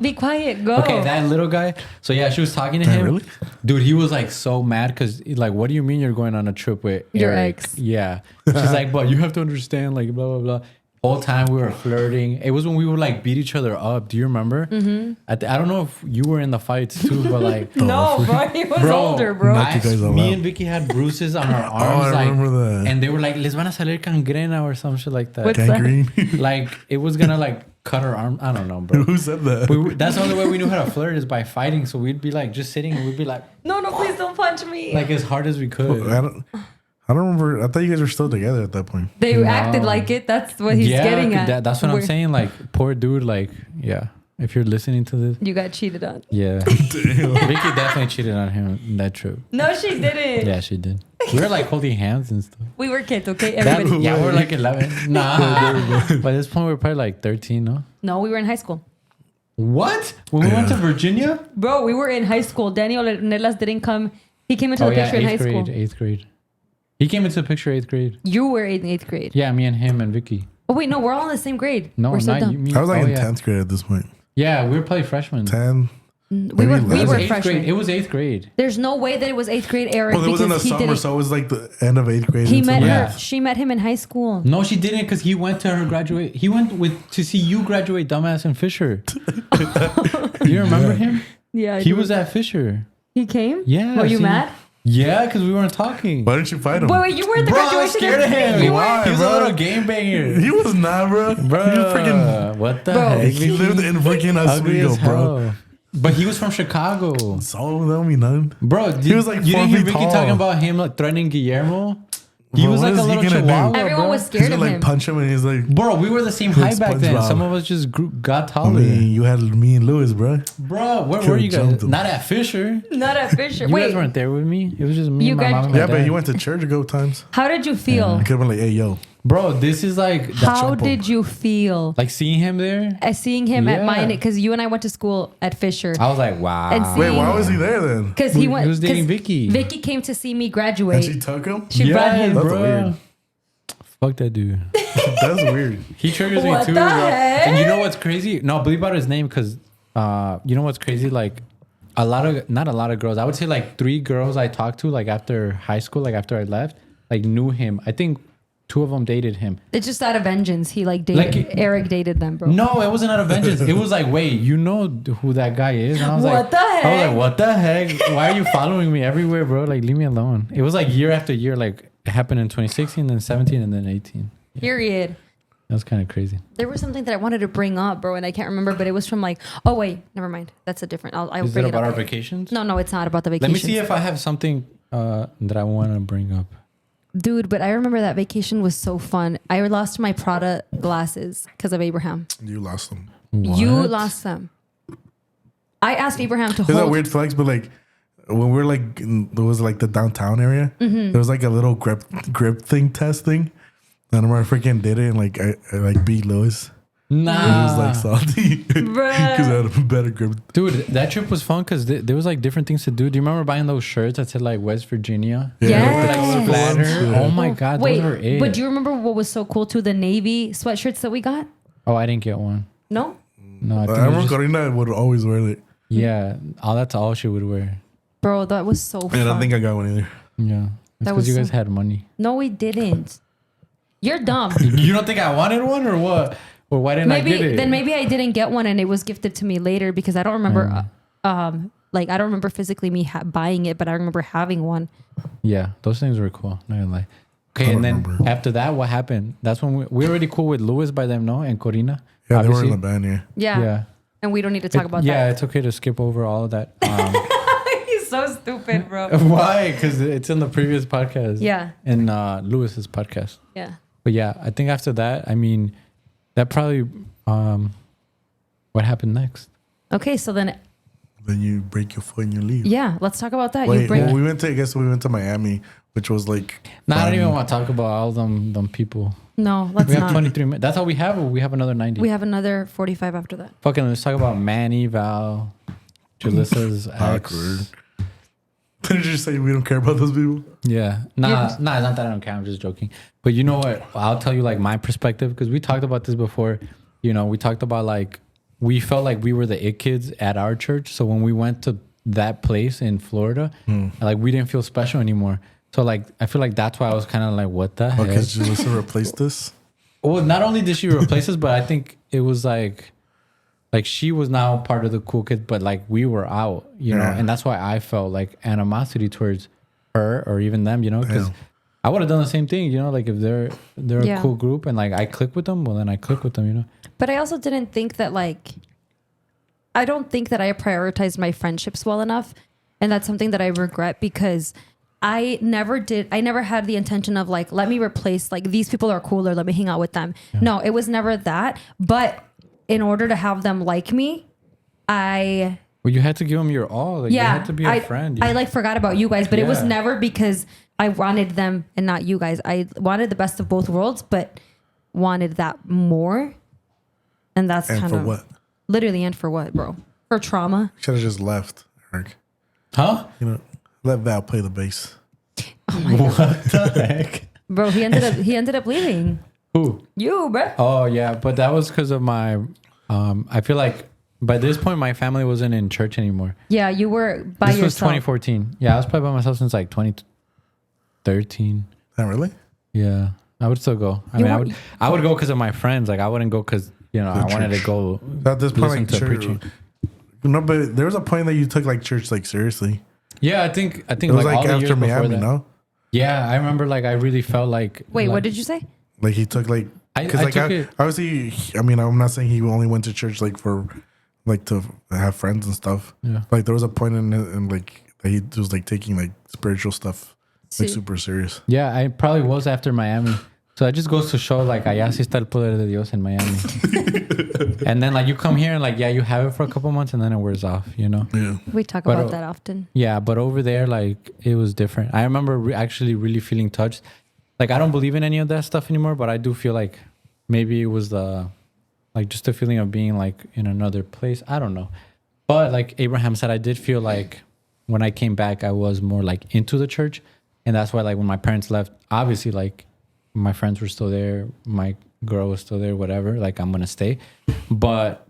Be quiet. Go. Okay, that little guy. So yeah, she was talking to him. Really? Dude, he was like so mad because like, what do you mean you're going on a trip with Your Eric? ex. Yeah. She's like, but you have to understand, like blah blah blah. Whole time we were flirting. It was when we would like beat each other up. Do you remember? Mm-hmm. I don't know if you were in the fights too, but like No, bro, he was older, bro. Me and Vicky had bruises on our arms. I remember that. And they were like, "Les van a salir gangrena" or some shit like that. What's Gangrene? Like it was gonna like cut our arm. I don't know, bro. Who said that? That's the only way we knew how to flirt is by fighting. So we'd be like just sitting and we'd be like, No, please don't punch me. like as hard as we could. I don't remember. I thought you guys were still together at that point. They acted like it. That's what he's getting at. That's what I'm saying. Like poor dude. Like yeah, if you're listening to this, You got cheated on. yeah, Vicky definitely cheated on him in that trip. No, she didn't. Yeah, she did. We were like holding hands and stuff. We were kids, okay? That- Everybody. yeah, we were like 11. Nah, by this point we were probably like 13. No. No, we were in high school. What? When we went to Virginia? Bro, we were in high school. Daniel Nelas didn't come. He came into the picture in high school. 8th grade. He came into the picture 8th grade. You were in 8th grade. Yeah, me and him and Vicky. Oh, wait, no, we're all in the same grade. No, we're so not dumb. you. Me. I was like in yeah. 10th grade at this point. Yeah, we were probably freshmen. 10. We were It was eighth freshmen. grade. It was 8th grade. There's no way that it was 8th grade, Eric. Well, it was in the because he summer, didn't. so it was like the end of 8th grade. He into met the- Yeah. her. She met him in high school. No, she didn't because he went to her graduate. He went to see you graduate, dumbass, in Fisher. You remember him? Yeah, He was at Fisher. He came. Yeah. Were you see? mad? Yeah, because we weren't talking. Why didn't you fight him? Wait, you were at the Bro, I was graduation. scared of him. You were- Why, He was bro? a little game banger. He was not, bro. Bro, He was freaking. what the Bro, heck? He lived in freaking Ugly as Oswego, bro. hell. But he was from Chicago. So that don't mean nothing. Bro, He was like you 4 didn't hear feet Vicky tall. talking about him like threatening Guillermo? He Bro, was what like a is he little gonna do? chihuahua. Everyone bro. was He's scared gonna of like him. punch him, and he's like, Bro, we were the same height back then. SpongeBob. Some of us just got I taller. mean, you had me and Lewis, bro. Bro, where Could've were you guys? jumped him. Not at Fisher. Not at Fisher. You Wait, guys weren't there with me. It was just me You and my guys- mom and my Yeah, but dad. he went to church a couple times. how did you feel? I could have been like, hey, yo. Bro, this is like How did you feel? like seeing him there. As seeing him at Yeah. mine, because you and I went to school at Fisher. I was like, wow. And see- Wait, why was he there then? Because he went. He was dating 'cause Vicky. Vicky came to see me And graduate. she took him? She brought him. That's bro. weird. Fuck that dude. That's weird. He triggers me What too, the bro. heck? And you know what's crazy? No, believe about his name because you know what's crazy? Like not a lot of girls. I would say like 3 girls I talked to like after high school, like after I left, like knew him. I think 2 of them dated him. It's just out of vengeance. He like dated. Like- Eric dated them, bro. No, it wasn't out of vengeance. It was like, wait, you know who that guy is? And I was What like, the I was heck? like, what the heck? Why are you following me everywhere, bro? Like, leave me alone. It was like year after year. Like, it happened in 2016, then 17, and then 18. Period. That was kind of crazy. There was something that I wanted to bring up, bro, and I can't remember, but it was from like. Oh wait, never mind. That's a different. I'll Is bring it it about up. our vacations? No, it's not about the Let vacation. me see if I have something that I want to bring up. Dude, but I remember that vacation was so fun. I lost my Prada glasses because of Abraham. You lost him. You What? lost them. I asked Abraham to It's a hold. weird flex, but like when we're like, there was like the downtown area, Mm-hmm. there was like a little grip thing test thing. And I freaking did it and like I like beat Lewis. Nah. He was like salty because Bruh. I had a better grip. Dude, that trip was fun because there was like different things to do. Do you remember buying those shirts that said like West Virginia? Yes. Like splatter. Oh my God, Wait, those were it. but do you remember what was so cool too? The navy sweatshirts that we got? Oh, I didn't get one. No? No, I think I it was remember just, Corina would always wear it. yeah, that's all she would wear. Bro, that was so fun. And I don't think I got one either. Yeah, That because was you guys so- had money. No, we didn't. You're dumb. You don't think I wanted one or what? Or why didn't I get it? Then maybe I didn't get one and it was gifted to me later because I don't remember like I don't remember physically me buying it, but I remember having one. Yeah, those things were cool. Not gonna lie. Okay, I and then remember. after that, what happened? That's when we were already cool with Lewis by them, no? And Corina. Yeah, they were obviously. in the band, yeah. Yeah. Yeah. And we don't need to talk about Yeah, that. it's okay to skip over all of that. He's so stupid, bro. Why? Because it's in the previous podcast. Yeah. In Lewis's podcast. Yeah. But yeah, I think after that, I mean, that probably, what happened next? Okay, so then then you break your foot and you leave. Yeah, let's talk about that. Wait, well, we went to Miami, which was like. No, I don't even want to talk about all them people. No, let's we have not. 23 minutes. That's all we have, or we have another 90? We have another 45 after that. Fucking, let's talk about Manny, Val, Julissa's ex. Awkward. Did you just say we don't care about those people? Yeah. Nah, it's not that I don't care. I'm just joking. But you know what? I'll tell you like my perspective, because we talked about this before. You know, we talked about like, we felt like we were the it kids at our church. So when we went to that place in Florida, like we didn't feel special anymore. So like, I feel like that's why I was kind of like, what the heck? Because Julissa replaced this? Well, not only did she replace us, but I think it was like she was now part of the cool kids, but like we were out, you know, and that's why I felt like animosity towards her or even them, you know, because I would have done the same thing, you know, like if they're a cool group and like I click with them, well then I click with them, you know. But I also didn't think that I don't think that I prioritized my friendships well enough, and that's something that I regret because I never had the intention of like, let me replace, like, these people are cooler, let me hang out with them. Yeah. No, it was never that. But in order to have them like me, well, you had to give them your all. Like, you had to be a friend. I like forgot about you guys, but it was never because I wanted them and not you guys. I wanted the best of both worlds, but wanted that more. And that's kind of. And for what? Literally, and for what, bro? For trauma. Should have just left, Eric. Huh? You know, let Val play the bass. Oh my God. What the heck? Bro, he ended up leaving. Who? You, bro. Oh yeah, but that was because of my. I feel like by this point my family wasn't in church anymore. Yeah, you were by yourself. This was 2014. Yeah, I was probably by myself since like 2013. Oh, really? Yeah, I would still go. I would go because of my friends. Like I wouldn't go because I wanted to go. At this point, listen to preaching. No, but there was a point that you took like church like seriously. Yeah, I think it was like all after Miami, no? Yeah, I remember like I really felt like. Wait, what did you say? Like he took like because like obviously, I mean, I'm not saying he only went to church like for like to have friends and stuff. Yeah, like there was a point in like that he was like taking like spiritual stuff like super serious. Yeah, I probably was after Miami. So it just goes to show like allá sí está el poder de Dios in Miami. And then like you come here and like you have it for a couple months and then it wears off, you know. Yeah, we talk about that often. Yeah, but over there like it was different. I remember actually really feeling touched. Like I don't believe in any of that stuff anymore, but I do feel like maybe it was just the feeling of being like in another place. I don't know. But like Abraham said, I did feel like when I came back, I was more like into the church. And that's why like when my parents left, obviously like my friends were still there. My girl was still there, whatever. Like I'm going to stay. But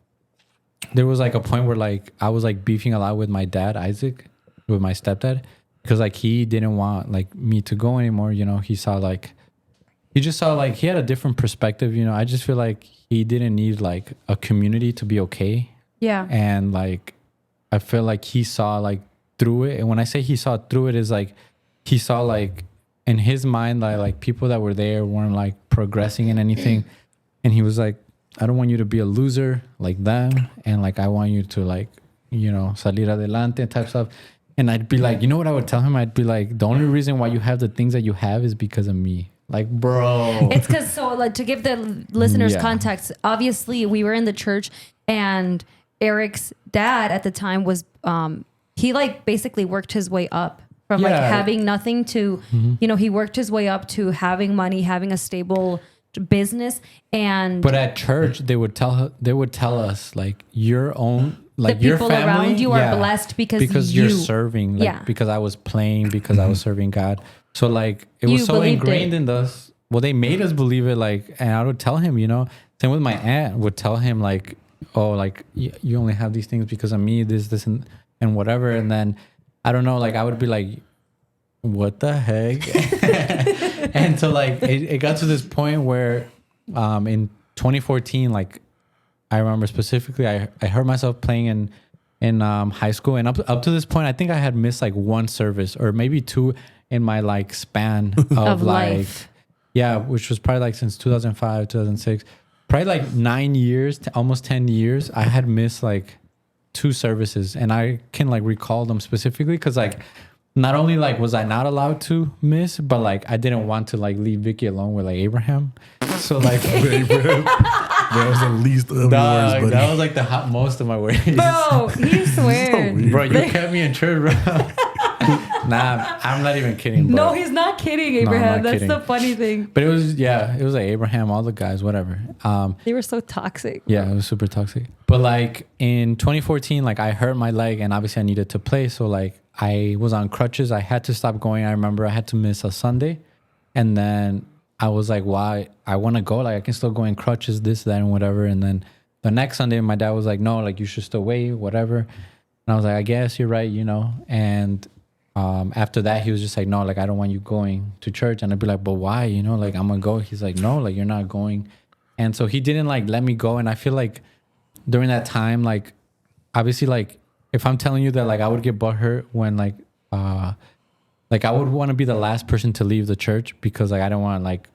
there was like a point where like I was like beefing a lot with my dad, Isaac, with my stepdad. Because like he didn't want like me to go anymore, you know. He just saw like he had a different perspective, you know. I just feel like he didn't need like a community to be okay. Yeah. And like I feel like he saw like through it. And when I say he saw through it is like he saw like in his mind that like people that were there weren't like progressing in anything. And he was like, I don't want you to be a loser like them. And like I want you to like, you know, salir adelante type stuff. And I'd be like, you know what I would tell him? I'd be like, the only reason why you have the things that you have is because of me. Like, bro. It's because, so like to give the listeners context, obviously we were in the church and Eric's dad at the time was, he like basically worked his way up from like having nothing to, you know, he worked his way up to having money, having a stable business. But at church, they would tell us like your own, like the your people family around you are blessed because you're serving, like, because I was playing, because I was serving God. So like it was so ingrained in us. Well, they made us believe it. Like, and I would tell him, you know, same with my aunt would tell him like, oh, like you only have these things because of me, this and whatever. And then I don't know, like I would be like, what the heck? And so like it got to this point where in 2014, like I remember specifically, I heard myself playing in high school, and up to this point, I think I had missed like one service or maybe two in my like span of like life. Yeah, which was probably like since 2005, 2006, probably like 9 years, almost 10 years. I had missed like 2 services, and I can like recall them specifically because like not only like was I not allowed to miss, but like I didn't want to like leave Vicky alone with like Abraham. So like Abraham. That was the least of your words, Dog, buddy. that was like the most of my words. Bro, he swears. weird. Bro, you kept me in church, bro. Nah, I'm not even kidding. No, But, he's not kidding, I'm Abraham. not That's kidding. the funny thing. but it was like Abraham, all the guys, whatever. They were so toxic. Yeah, it was super toxic. But like in 2014, like I hurt my leg and obviously I needed to play. So like I was on crutches. I had to stop going. I remember I had to miss a Sunday. And then I was like, why? I want to go. Like I can still go in crutches, this, that, and whatever. And then the next Sunday, my dad was like, no, like you should still wait, whatever. And I was like, I guess you're right, And after that, he was just like, no, like I don't want you going to church. And I'd be like, but why? Like I'm gonna go. He's like, no, like you're not going. And so he didn't like let me go. And I feel like during that time, like obviously, like if I'm telling you that like I would get butthurt when like I would want to be the last person to leave the church because like I don't want like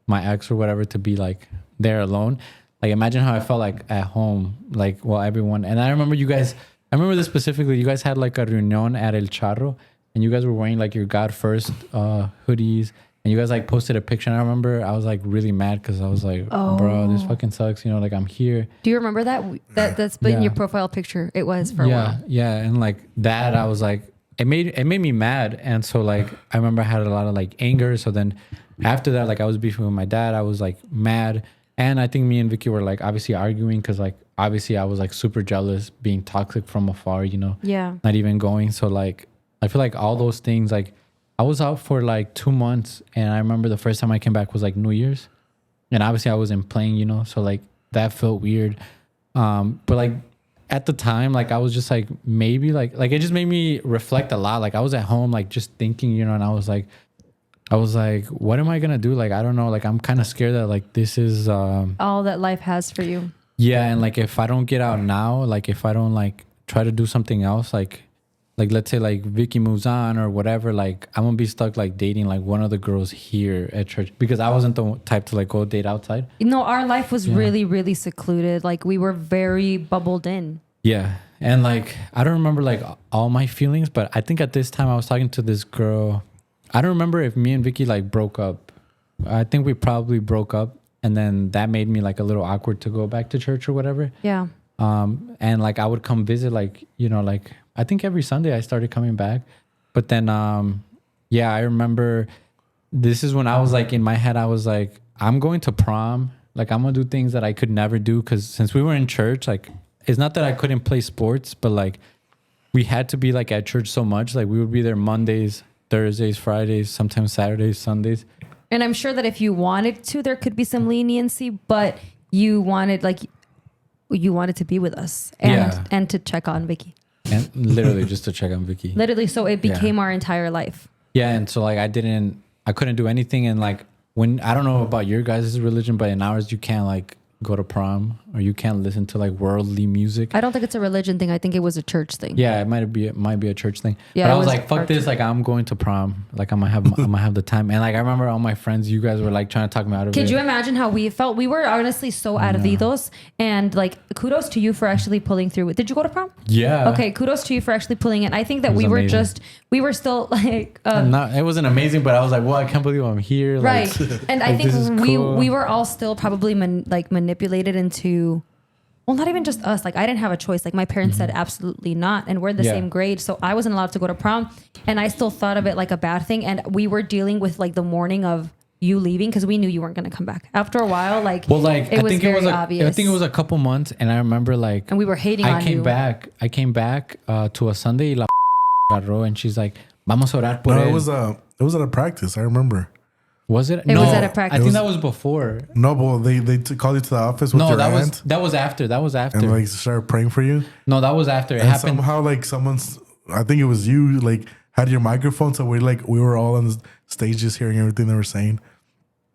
my ex or whatever to be like there alone. Like imagine how I felt like at home, like everyone. And I remember I remember this specifically. You guys had like a reunion at El Charro. And you guys were wearing like your God First hoodies. And you guys like posted a picture. And I remember I was like really mad because I was like, bro, this fucking sucks. Like I'm here. Do you remember that? That's been your profile picture. It was for a while. Yeah. And like that, I was like, it made me mad. And so like, I remember I had a lot of like anger. So then after that, like I was beefing with my dad. I was like mad. And I think me and Vicky were like obviously arguing because like obviously I was like super jealous being toxic from afar, Yeah. not even going. So like, I feel like all those things, like I was out for like 2 months and I remember the first time I came back was like New Year's and obviously I wasn't playing, so like that felt weird. But like at the time, like I was just like, maybe like it just made me reflect a lot. Like I was at home, like just thinking, and I was like, what am I going to do? Like, I don't know. Like, I'm kind of scared that like this is, all that life has for you. yeah. And like, if I don't get out now, like if I don't like try to do something else, like let's say like Vicky moves on or whatever, like I'm gonna be stuck like dating like one of the girls here at church because I wasn't the type to like go date outside. Our life was really, really secluded. Like we were very bubbled in. Yeah. And like, I don't remember like all my feelings, but I think at this time I was talking to this girl. I don't remember if me and Vicky like broke up. I think we probably broke up. And then that made me like a little awkward to go back to church or whatever. Yeah. And like I would come visit like, like I think every Sunday I started coming back. But then, yeah, I remember this is when I was like in my head, I was like, I'm going to prom. Like I'm going to do things that I could never do. Cause since we were in church, like it's not that I couldn't play sports, but like we had to be like at church so much. Like we would be there Mondays, Thursdays, Fridays, sometimes Saturdays, Sundays. And I'm sure that if you wanted to, there could be some leniency, but you wanted to be with us and to check on Vicky. And literally just to check on Vicky. Literally. So it became our entire life. Yeah. And so like I couldn't do anything. And like when, I don't know about your guys' religion, but in ours, you can't like go to prom or you can't listen to like worldly music. I don't think it's a religion thing. I think it was a church thing. Yeah, it might be a church thing. Yeah, but I was like, fuck this, like I'm going to prom. Like I'm gonna have the time. And like I remember all my friends, you guys were like trying to talk me out of it. Could you imagine how we felt? We were honestly so out of those. And like kudos to you for actually pulling through it. Did you go to prom? Yeah. Okay, kudos to you for actually pulling it. I think that we amazing. were still like it wasn't amazing, but I was like, well, I can't believe I'm here. Right. Like, and I like, this is think cool. we were all still probably manipulated into, well, not even just us. Like I didn't have a choice. Like my parents said absolutely not. And we're the same grade. So I wasn't allowed to go to prom. And I still thought of it like a bad thing. And we were dealing with like the morning of you leaving because we knew you weren't going to come back. After a while, like, well, like it was very obvious. I think it was a couple months. And I remember like, and we were hating on you. I came back to a Sunday, la agarró, and she's like, vamos a orar por él. It was at a practice. I remember. Was it? It was at a practice. I think that was before. No, but they called you to the office with your aunt. That was after. And like started praying for you. No, that was after. It And happened. somehow like I think it was you, like had your microphone. So we were all on the stage just hearing everything they were saying.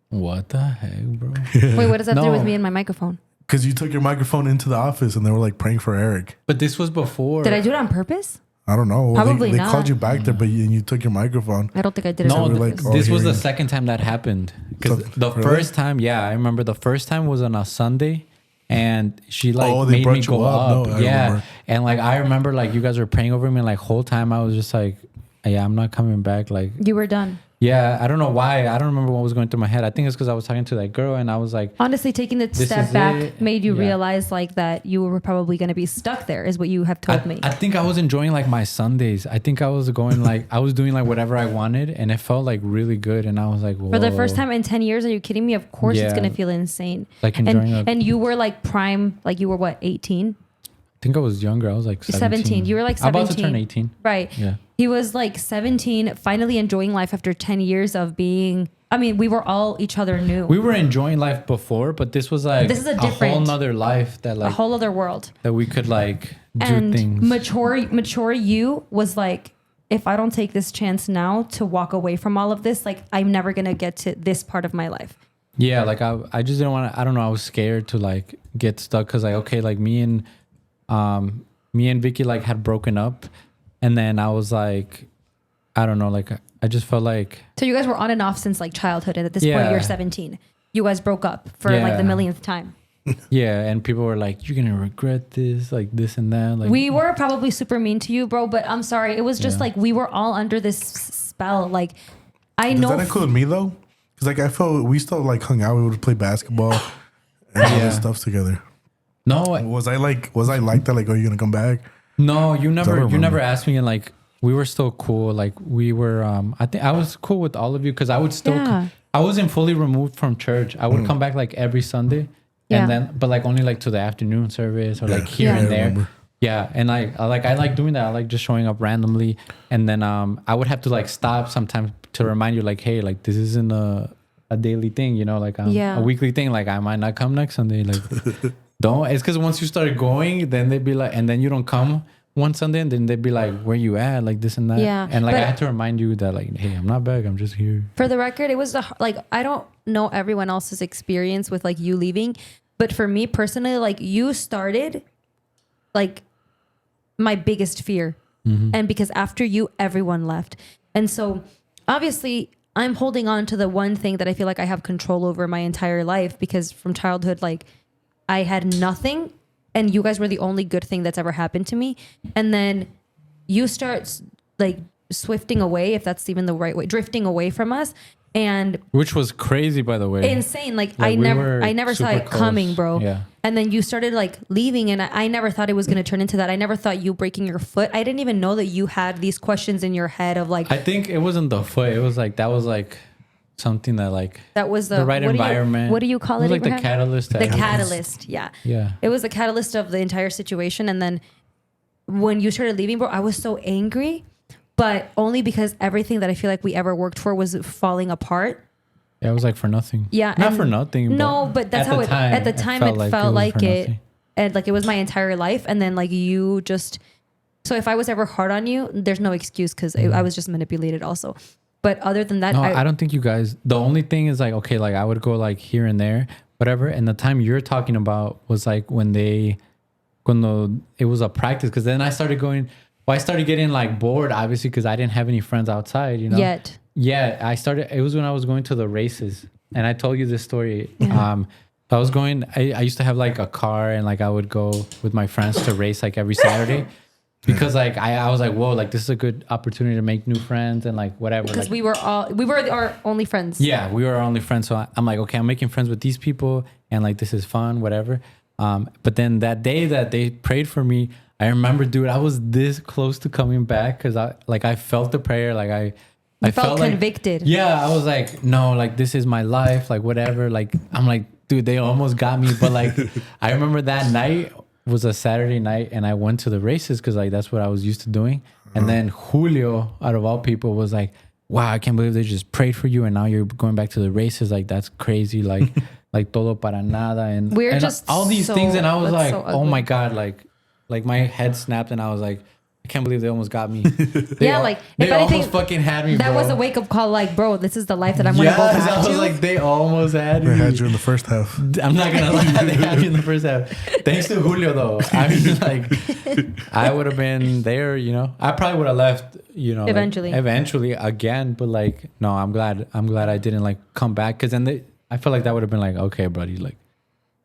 What the heck, bro? Wait, what does that do No. with me and my microphone? Because you took your microphone into the office and they were like praying for Eric. But this was before. Did I do it on purpose? I don't know. Probably they not. called you back there, but you took your microphone. I don't think I did it No, on we're purpose. like, this was the hearing. second time that happened. Because So, the really? first time, yeah, I remember the first time was on a Sunday, and she like they made brought me you go up? up. No, I Yeah, remember. and like I remember like you guys were praying over me, and like whole time I was just like, yeah, I'm not coming back. Like You were done. Yeah, I don't know why. I don't remember what was going through my head. I think it's because I was talking to that girl and I was like, Honestly, taking the This step is back it. made you Yeah. realize like that you were probably going to be stuck there, is what you have told me. I think I was enjoying like my Sundays. I think I was going like, I was doing like whatever I wanted and it felt like really good. And I was like, whoa. For the first time in 10 years, are you kidding me? Of course it's Yeah. going to feel insane. Like enjoying a- and you were like prime, like you were what, 18? I think I was younger. I was like 17. You were like 17. About to turn 18. Right. Yeah. He was like 17, finally enjoying life after 10 years of being, I mean, we were all each other new. We were enjoying life before, but this was like This is a whole different- nother life that a like, whole other world. that we could like do And things. mature you was like, if I don't take this chance now to walk away from all of this, like I'm never going to get to this part of my life. Yeah, like I just didn't want to. I don't know. I was scared to like get stuck because like okay, like me and Vicky like had broken up, and then I was like, I don't know, like I just felt like So you guys were on and off since like childhood, and at this point Yeah. you're 17. You guys broke up for like the Yeah. millionth time. yeah, and people were like, you're gonna regret this and that. Like We were probably super mean to you, bro, but I'm sorry. It was just Yeah. like we were all under this spell. Like I Does know that include me though? Because like I felt we still like hung out. We would play basketball and all this stuff together. no, Was I like that? Like, are you gonna come back? no, you don't never remember. asked me, and like we were still cool. Like we were. I think I was cool with all of you because I would still. Yeah. I wasn't fully removed from church. I would come back like every Sunday. Yeah. And then, but like only like to the afternoon service or like here Yeah. and I there. remember. Yeah. And I like doing that. I like just showing up randomly. And then I would have to like stop sometimes to remind you like, hey, like this isn't a daily thing, you know, like Yeah. a weekly thing. Like I might not come next Sunday. Like don't. It's because once you start going, then they'd be like, and then you don't come one Sunday, and then they'd be like, where you at? Like this and that. Yeah, And like I but- had to remind you that like, hey, I'm not back. I'm just here. For the record, it was like I don't know everyone else's experience with like you leaving, but for me personally, like you started like my biggest fear. And because after you, everyone left. And so obviously I'm holding on to the one thing that I feel like I have control over my entire life, because from childhood, like I had nothing and you guys were the only good thing that's ever happened to me. And then you start like swifting away, if that's even the right way, drifting away from us. And Which was crazy, by the way. insane. Like Like, I we never were saw super it coming, close. bro. Yeah. And then you started like leaving, and I never thought it was going to turn into that. I never thought you breaking your foot. I didn't even know that you had these questions in your head of like, I think it wasn't the foot. It was like that was like something that like that was the right what environment. What do you call It it? was like the Abraham? catalyst. The catalyst. Yeah. Yeah. It was the catalyst of the entire situation. And then when you started leaving, bro, I was so angry, but only because everything that I feel like we ever worked for was falling apart. Yeah, it was like for nothing. Yeah, Not and- for nothing. No, but that's how it at the time it felt like for it, nothing. and like it was my entire life. And then like you just, so if I was ever hard on you, there's no excuse because I was just manipulated also. But other than that, No, I don't think you guys. The only thing is like, okay, like I would go like here and there, whatever. And the time you're talking about was like when it was a practice. Because then I started going. Well, I started getting like bored, obviously, because I didn't have any friends outside. You know. yet. Yeah, I started. It was when I was going to the races, and I told you this story. So I was going. I used to have like a car, and like I would go with my friends to race like every Saturday, because like I was like, whoa, like this is a good opportunity to make new friends and like whatever. Because like, we were our only friends. yeah, we were our only friends. So I'm like, okay, I'm making friends with these people, and like this is fun, whatever. But then that day that they prayed for me, I remember, dude, I was this close to coming back because I felt the prayer, like I felt like- convicted. yeah, I was like, no, like this is my life, like whatever. Like I'm like, dude, they almost got me, but like I remember that night was a Saturday night, and I went to the races because like that's what I was used to doing. And then Julio, out of all people, was like, wow, I can't believe they just prayed for you, and now you're going back to the races. Like that's crazy. Like like todo para nada, and We're and just all these so- things. And I was that's like, so oh ugly. my god, like my head snapped, and I was like, I can't believe they almost got me. Yeah, like, they if anything, almost fucking had me. That bro. was a wake up call. Like, bro, this is the life that I'm going to go Yes, back I was to. like, they almost had They me. had you in the first half. I'm not gonna lie, they had me in the first half. Thanks to Julio, though. I mean, like, I would have been there. You know, I probably would have left. You know, like, eventually again. But like, no, I'm glad I didn't like come back, because then I feel like that would have been like, okay, buddy, like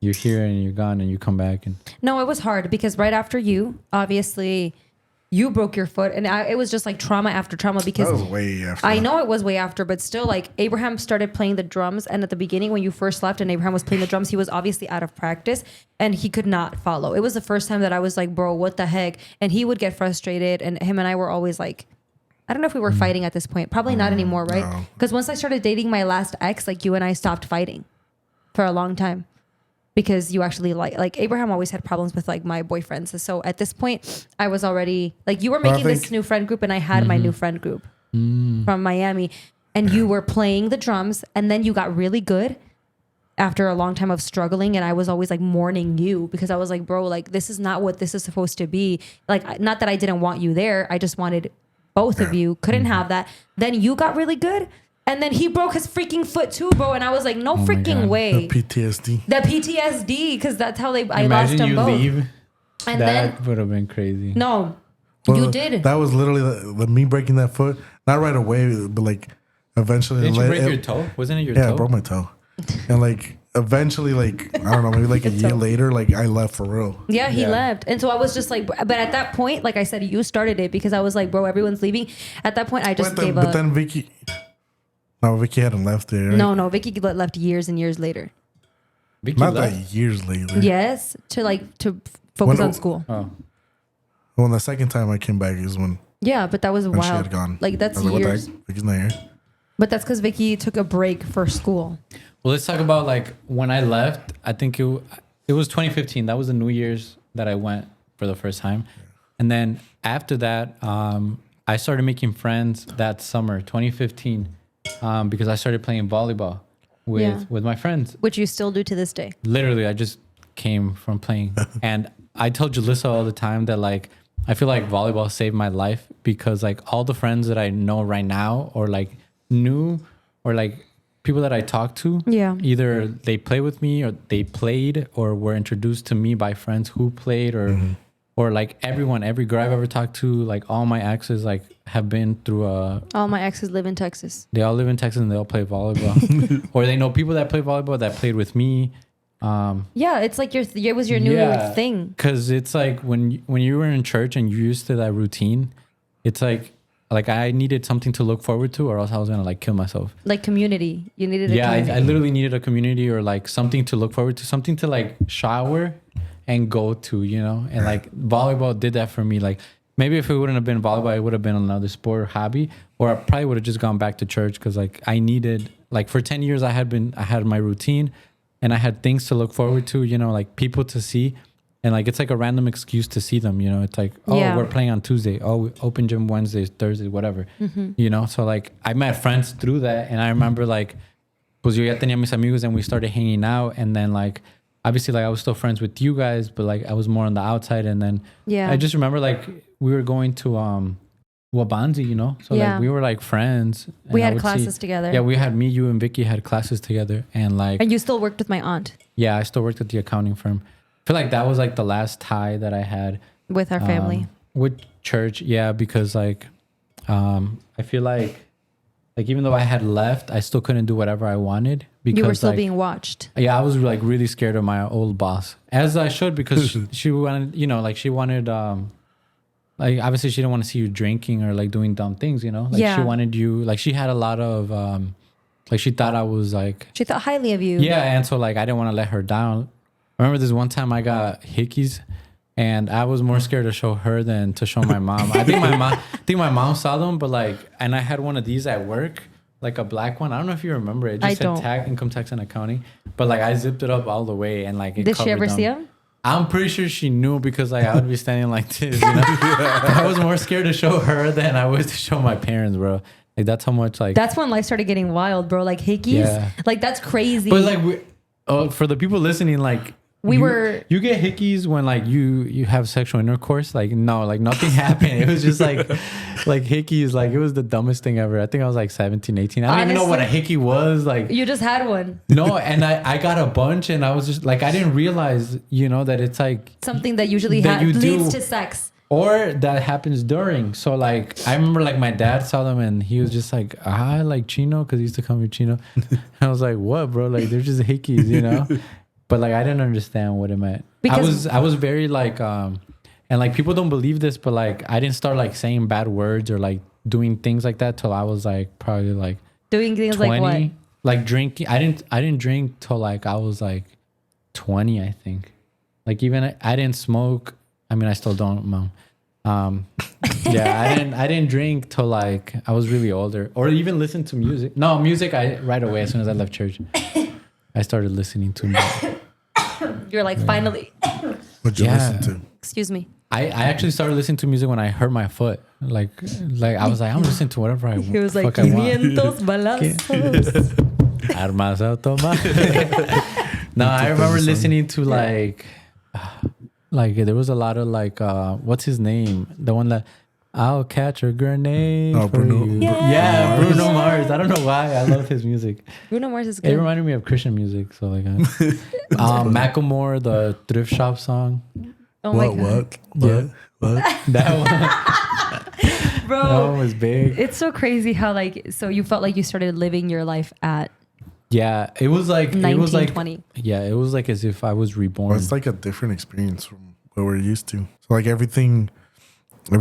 you're here and you're gone and you come back and No, it was hard because right after you, obviously, you broke your foot, and it was just like trauma after trauma because That was way after. I know it was way after, but still, like Abraham started playing the drums, and at the beginning when you first left and Abraham was playing the drums, he was obviously out of practice and he could not follow. It was the first time that I was like, bro, what the heck? And he would get frustrated, and him and I were always like, I don't know if we were fighting at this point. Probably not anymore, right? Because once I started dating my last ex, like you and I stopped fighting for a long time. Because you actually like Abraham always had problems with like my boyfriends. So at this point, I was already like you were making this new friend group, and I had my new friend group from Miami, and you were playing the drums, and then you got really good after a long time of struggling, and I was always like mourning you because I was like, bro, like this is not what this is supposed to be. Like not that I didn't want you there, I just wanted both of you. Couldn't have that. Then you got really good. And then he broke his freaking foot too, bro. And I was like, no freaking way. The PTSD. The PTSD, because that's how I lost them both. Leave. And that then would have been crazy. no, Well, you did. That was literally the me breaking that foot. Not right away, but like eventually. Didn't you break your toe? Wasn't it your toe? Yeah, I broke my toe. And like eventually, like I don't know, maybe like a year later, like I left for real. Yeah, he left. And so I was just like, but at that point, like I said, you started it because I was like, bro, everyone's leaving. At that point, I just gave up. But then Vicky. No, Vicky hadn't left there. Right? No, Vicky left years and years later. Vicky Not left? that years later. Yes, to focus on school. Oh. Well, the second time I came back is when Yeah, but that was she wild. had gone. Like that's I was like, years. what the heck? Vicky's not here. But that's because Vicky took a break for school. Well, let's talk about like when I left. I think it was 2015. That was the New Year's that I went for the first time, and then after that, I started making friends that summer, 2015, because I started playing volleyball with my friends. Which you still do to this day. Literally, I just came from playing, and I tell Julissa all the time that like I feel like volleyball saved my life because like all the friends that I know right now or like new or like people that I talk to, either they play with me or they played or were introduced to me by friends who played or like every girl I've ever talked to, like all my exes like have been through all my exes live in Texas. They all live in Texas and they all play volleyball. Or they know people that play volleyball that played with me. Yeah, it's like it was your new thing. Because it's like when you were in church and you used to that routine, it's like I needed something to look forward to, or else I was gonna like kill myself. Like community, you needed. I literally needed a community or like something to look forward to, something to like shower and go to, you know. And like volleyball did that for me. Like maybe if it wouldn't have been volleyball, it would have been another sport or hobby, or I probably would have just gone back to church because like I needed like for 10 years I had my routine. And I had things to look forward to, you know, like people to see. And like, it's like a random excuse to see them, you know, it's like, we're playing on Tuesday. Oh, we open gym Wednesdays, Thursdays, whatever, you know? So like I met friends through that. And I remember like, pues yo ya tenía mis amigos and we started hanging out. And then like, obviously like I was still friends with you guys, but like I was more on the outside. And then I just remember like we were going to, Wabanzi, you know, so like we were like friends. We had classes together. Yeah, we had you and Vicky had classes together, and like. And you still worked with my aunt. Yeah, I still worked at the accounting firm. I feel like that was like the last tie that I had with our family, with church. Yeah, because like, I feel like even though I had left, I still couldn't do whatever I wanted because you were still like, being watched. Yeah, I was like really scared of my old boss, as I should, because she wanted, you know, like she wanted. Like obviously she didn't want to see you drinking or like doing dumb things, you know. Like she wanted you. Like she had a lot of, like she thought I was like. She thought highly of you. Yeah, and so like I didn't want to let her down. I remember this one time I got hickeys, and I was more scared to show her than to show my mom. I think my mom saw them, but like, and I had one of these at work, like a black one. I don't know if you remember it. It just said income tax and accounting, but like I zipped it up all the way and like. Did she ever see them? I'm pretty sure she knew because like I would be standing like this, you know. I was more scared to show her than I was to show my parents, bro. Like that's how much like. That's when life started getting wild, bro. Like hickeys, like that's crazy. But like, for the people listening, like you get hickeys when like you have sexual intercourse. Like no, like nothing happened. It was just like hickeys. Like it was the dumbest thing ever. I think I was like 17, 18. I don't even know what a hickey was. Like you just had one. No, and I got a bunch, and I was just like I didn't realize, you know, that it's like something that usually leads to sex. Or that happens during. So like I remember like my dad saw them and he was just like, I like Chino, because he used to call me Chino. And I was like, what, bro? Like they're just hickeys, you know. But like I didn't understand what it meant. Because I was very like And like people don't believe this, but like I didn't start like saying bad words or like doing things like that till I was like probably like Doing things 20. like what? Like drinking. I didn't drink till like I was like 20, I think. Like even I didn't smoke. I mean, I still don't, Mom. Yeah, I didn't drink till like I was really older, or even listen to music. No, music. I right away as soon as I left church, I started listening to music. You're like, finally. What you Yeah. listen to? Excuse me. I actually started listening to music when I hurt my foot. Like I was like, I'm listening to whatever I He was like, fuck I want. 500 balazos. Armas automáticas. No, I remember listening to like there was a lot of like what's his name? The one that I'll catch a grenade Oh, for Bruno. you. Yeah. Yeah, Bruno Mars. I don't know why. I love his music. Bruno Mars is It good. reminded me of Christian music. So like Macklemore, the thrift shop song. Oh my God. What? That one, Bro, that one was big. it's so crazy how like, so you felt like you started living your life at Yeah, it was like 1920. Yeah, it was like as if I was reborn. Well, it's like a different experience from what we're used to. So like everything that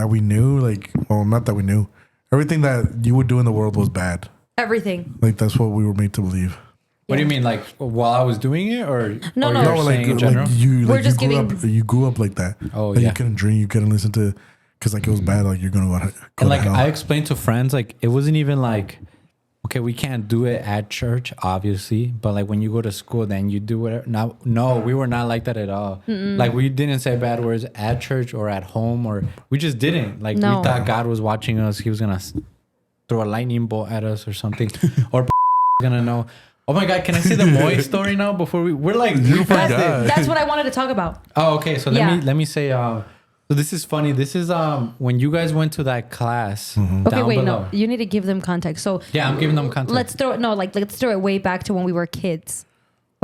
we knew, like, well, not that we knew, everything that you would do in the world was bad. Everything. Like that's what we were made to believe. What do you mean, like while I was doing it, or No, or no. you're No, saying in general? We're just you grew up like that. Oh, like yeah. you couldn't drink, you couldn't listen to, because like it was bad. Like you're gonna go And to like hell. I explained to friends, like it wasn't even like, okay, we can't do it at church, obviously, but like when you go to school, then you do whatever. No, we were not like that at all. Like we didn't say bad words at church or at home, or we just didn't. Like No. we thought God was watching us. He was gonna throw a lightning bolt at us or something, or gonna know. Oh my God, can I say the Moy story now before we're like we passed it. That's what I wanted to talk about. Oh, okay. So Yeah. let me say. So this is funny. This is when you guys went to that class. Okay, down wait, below. no. You need to give them context. So Yeah, I'm giving them context. let's throw it way back to when we were kids.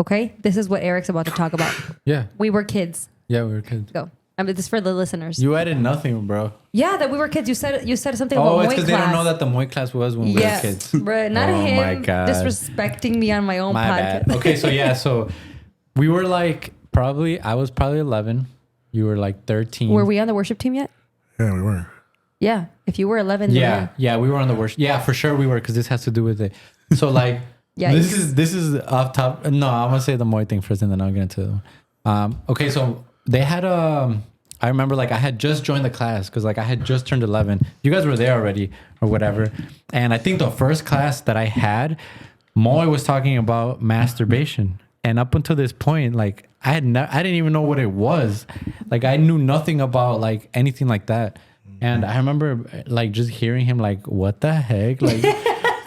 Okay? This is what Eric's about to talk about. Yeah, We were kids. we were kids. Go. I mean, this is for the listeners. You added nothing, bro. Yeah, that we were kids. You said something Oh, about it's Moy because they don't class. know that the Moy class was when we were Yeah, kids. bro, not Oh him my God. disrespecting me on my own My podcast. bad. Okay, so yeah, so we were like I was probably 11. You were like 13. Were we on the worship team yet? Yeah, we were. Yeah. If you were 11, Yeah, we were on the worship. Yeah, for sure we were, because this has to do with it. So like, Yeah, this is off top. No, I'm gonna say the Moy thing first, and then I'll get into it. Okay, so they had I remember like I had just joined the class because like I had just turned 11. You guys were there already or whatever. And I think the first class that I had, Moy was talking about masturbation. And up until this point, like I didn't even know what it was. Like I knew nothing about like anything like that. And I remember like just hearing him like, what the heck? Like,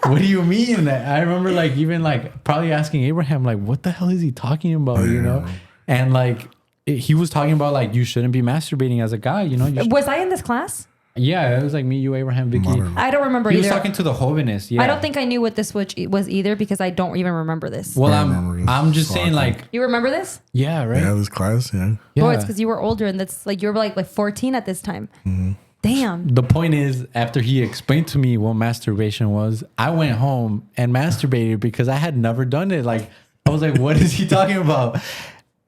what do you mean? I remember like even like probably asking Abraham, like, what the hell is he talking about? You know? And like, he was talking about like you shouldn't be masturbating as a guy, you know. Was I in this class? Yeah, it was like me, you, Abraham, Vicky. I don't remember He either. was talking to the Hovinist. Yeah, I don't think I knew what this was either because I don't even remember this. Well, I remember this. I'm just saying like You remember this? yeah, right. Yeah, this class. Yeah. Yeah. Oh, it's because you were older and that's like you were like 14 at this time. Damn. The point is, after he explained to me what masturbation was, I went home and masturbated because I had never done it. Like I was like, what is he talking about?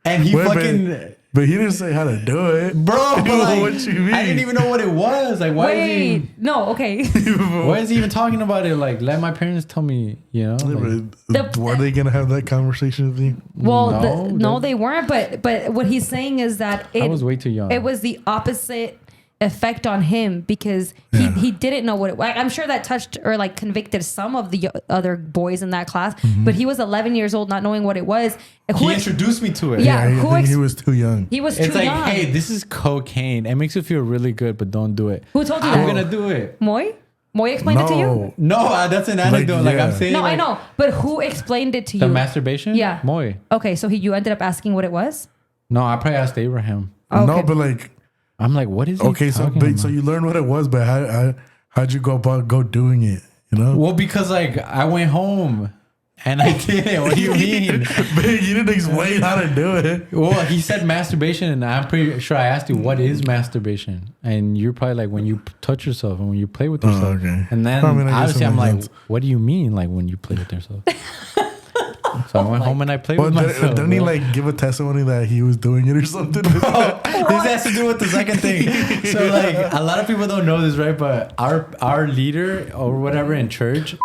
And he Wait, fucking. But he didn't say how to do it, Bro, but like, what you mean? I didn't even know what it was. Like, why Wait. No, okay. is he? Why is he even talking about it? Like, let my parents tell me. You know. Like, Were they gonna have that conversation with you? Well, No, they weren't. But what he's saying is that I was way too young. It was the opposite effect on him because he didn't know what it was. I'm sure that touched or like convicted some of the other boys in that class, but he was 11 years old, not knowing what it was. he introduced me to it. Yeah. I who think ex- he was too young. He was It's too like, young. hey, this is cocaine. It makes you feel really good, but don't do it. Who told you I'm that? gonna do it. Moy explained it to you? No, that's an anecdote. Like, yeah. I'm saying. No, I like, know. But who explained it to The you? masturbation? Yeah. Moy. Okay, so you ended up asking what it was? No, I probably asked Abraham. Okay. No, but like, I'm like, what is he okay, so talking but, about? so you learned what it was, but how'd you go about doing it? You know? Well, because like I went home and I did it. What do you mean? But you didn't explain how to do it. Well, he said masturbation, and I'm pretty sure I asked you what is masturbation, and you're probably like when you touch yourself and when you play with yourself. okay. And then I mean, I guess obviously it I'm makes like, sense. what do you mean, like when you play with yourself? So I went home and I played with myself. Didn't he like give a testimony that he was doing it or something? This has to do with the second thing. So like a lot of people don't know this, right? But our leader or whatever in church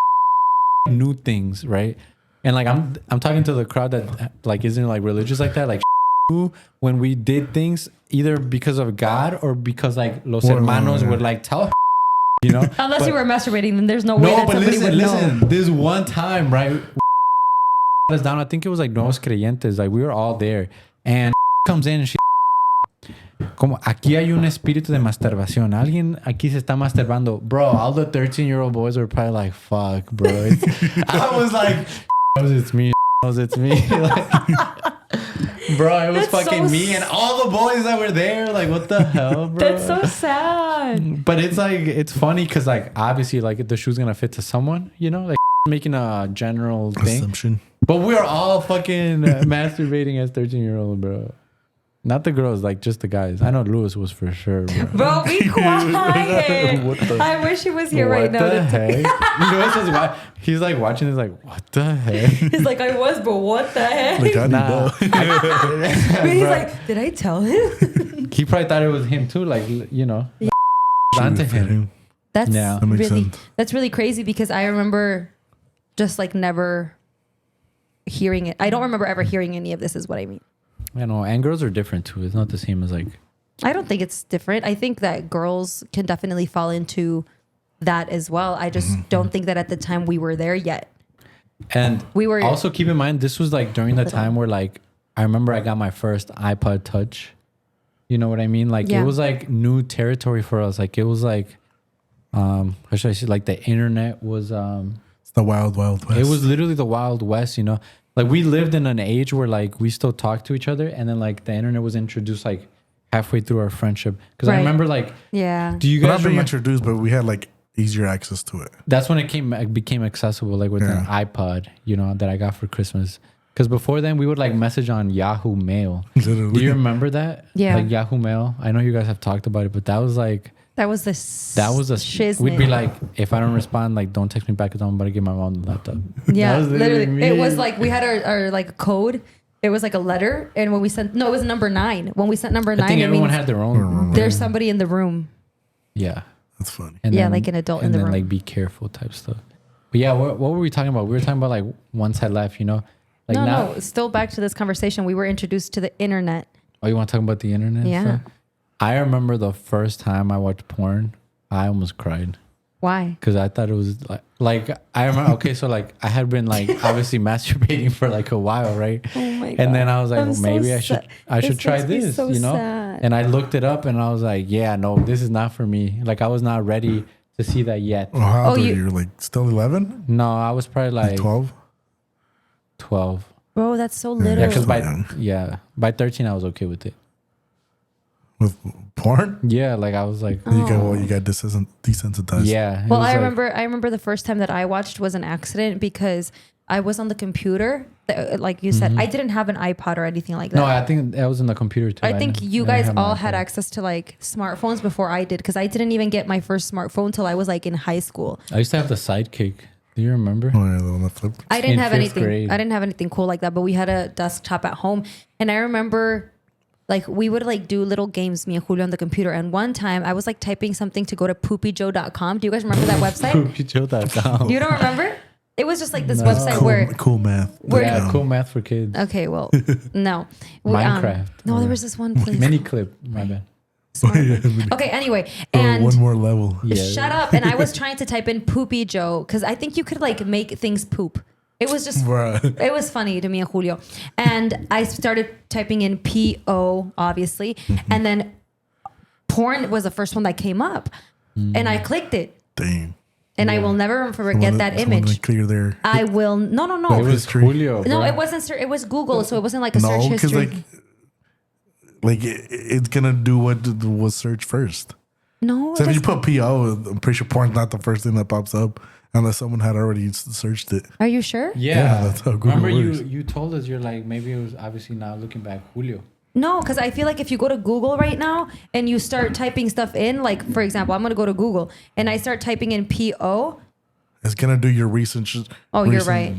knew things, right? And like I'm talking to the crowd that like isn't like religious like that, like when we did things either because of God or because like los hermanos would like tell, you know. Unless you were masturbating, then there's no way that somebody would know. Listen. This one time, right? Us down. I think it was like Nuevos Creyentes. Like we were all there, and comes in and she. Como aquí hay un espíritu de masturbación. Alguien aquí se está masturbando, bro. All the 13-year-old boys were probably like, "Fuck, bro." I was like, "It's me." It's me. Like, bro, it was That's fucking so me and all the boys that were there. Like, what the hell, bro? That's so sad. But it's like, it's funny because like, obviously, like the shoe's going to fit to someone, you know? Like making a general thing. Assumption. But we're all fucking masturbating as 13-year-old, bro. Not the girls, like just the guys. I know Lewis was for sure, bro. Bro, be quiet. I wish he was here right now. What the heck? Lewis is he's like watching this like, what the heck? He's like, I was, but what the heck? Like, Nah. He's like, did I tell him? He probably thought it was him too, like, you know. Yeah. Onto him. That's Yeah. That makes really sense. that's really crazy because I remember just like never hearing it. I don't remember ever hearing any of this is what I mean. I know, and girls are different too. It's not the same as like. I don't think it's different. I think that girls can definitely fall into that as well. I just don't think that at the time we were there yet. And We were also keep in mind, this was like during the time where like, I remember I got my first iPod Touch. You know what I mean? Like Yeah. it was like new territory for us. Like it was like, how should I say? Like the internet was, It's the wild, wild west. it was literally the Wild West, you know? Like we lived in an age where like we still talked to each other, and then like the internet was introduced like halfway through our friendship. Because I Right. remember like, yeah. do you We're guys not being remember? introduced, but we had like easier access to it. That's when it became accessible, like with an iPod, you know, that I got for Christmas. Because before then we would like message on Yahoo Mail. Literally. Do you remember that? Yeah. Like Yahoo Mail. I know you guys have talked about it, but that was like, That was the shiznit. we'd be like, if I don't respond, like don't text me back because I'm about to get my mom the laptop. Yeah, That was literally. me. It was like we had our like code. It was like a letter, and when we sent it was number 9. When we sent number 9, I think it everyone means had their own. there's somebody in the room. Yeah. That's funny. And Yeah, then- like an adult in and the then room. like be careful type stuff. But yeah, what were we talking about? We were talking about like once I left, you know, like now. No. Still back to this conversation. We were introduced to the internet. Oh, you want to talk about the internet? and Yeah. stuff? I remember the first time I watched porn, I almost cried Why? because I thought it was like I remember. Okay, so like I had been like obviously masturbating for like a while, right? Oh my god! And then I was like, I'm well, so maybe I sad. should This try makes me this, so you know. sad. And I looked it up, and I was like, yeah, no, this is not for me. Like I was not ready to see that yet. Well, how old Oh, are you- you? Like still 11? No, I was probably like 12? 12. Bro, that's so Yeah, little. because young. by 13 I was okay with it. With porn? Yeah, like I was like, You got desensitized. yeah. it Well, was I like- remember the first time that I watched was an accident because I was on the computer. Like you said, I didn't have an iPod or anything like that. No, I think that was in the computer too. I think didn't- you I didn't guys have my all had iPod. access to like smartphones before I did because I didn't even get my first smartphone till I was like in high school. I used to have the Sidekick. Do you remember? Oh, yeah, the one that flipped. I didn't In have fifth anything. grade. I didn't have anything cool like that, but we had a desktop at home, and I remember like we would like do little games, me and Julio, on the computer. And one time I was like typing something to go to poopyjoe.com. Do you guys remember that website? Poopyjoe.com. You don't remember? It was just like this No. website Cool, where. cool math. Yeah, cool math for kids. Okay, well, no. Minecraft. No, there was this one place. Mini clip. My bad. Okay, anyway, and one more level. Yeah. shut up. And I was trying to type in Poopy Joe because I think you could like make things poop. It was just, Bruh. it was funny to me and Julio. And I started typing in PO, obviously. And then porn was the first one that came up. And I clicked it. Damn. And I will never forget that image. Clear there. I will, no. It was history. Julio. No, bro. it wasn't, it was Google. So it wasn't like a No, search because history. like it's gonna do what was searched first. No, So if you that's- put PO, I'm pretty sure porn's not the first thing that pops up unless someone had already searched it. are you sure? Yeah. that's how Google Remember works. you told us you're like, maybe it was obviously now looking back, Julio. No, because I feel like if you go to Google right now and you start typing stuff in, like for example, I'm gonna go to Google and I start typing in PO. It's gonna do your recent. Oh, you're right.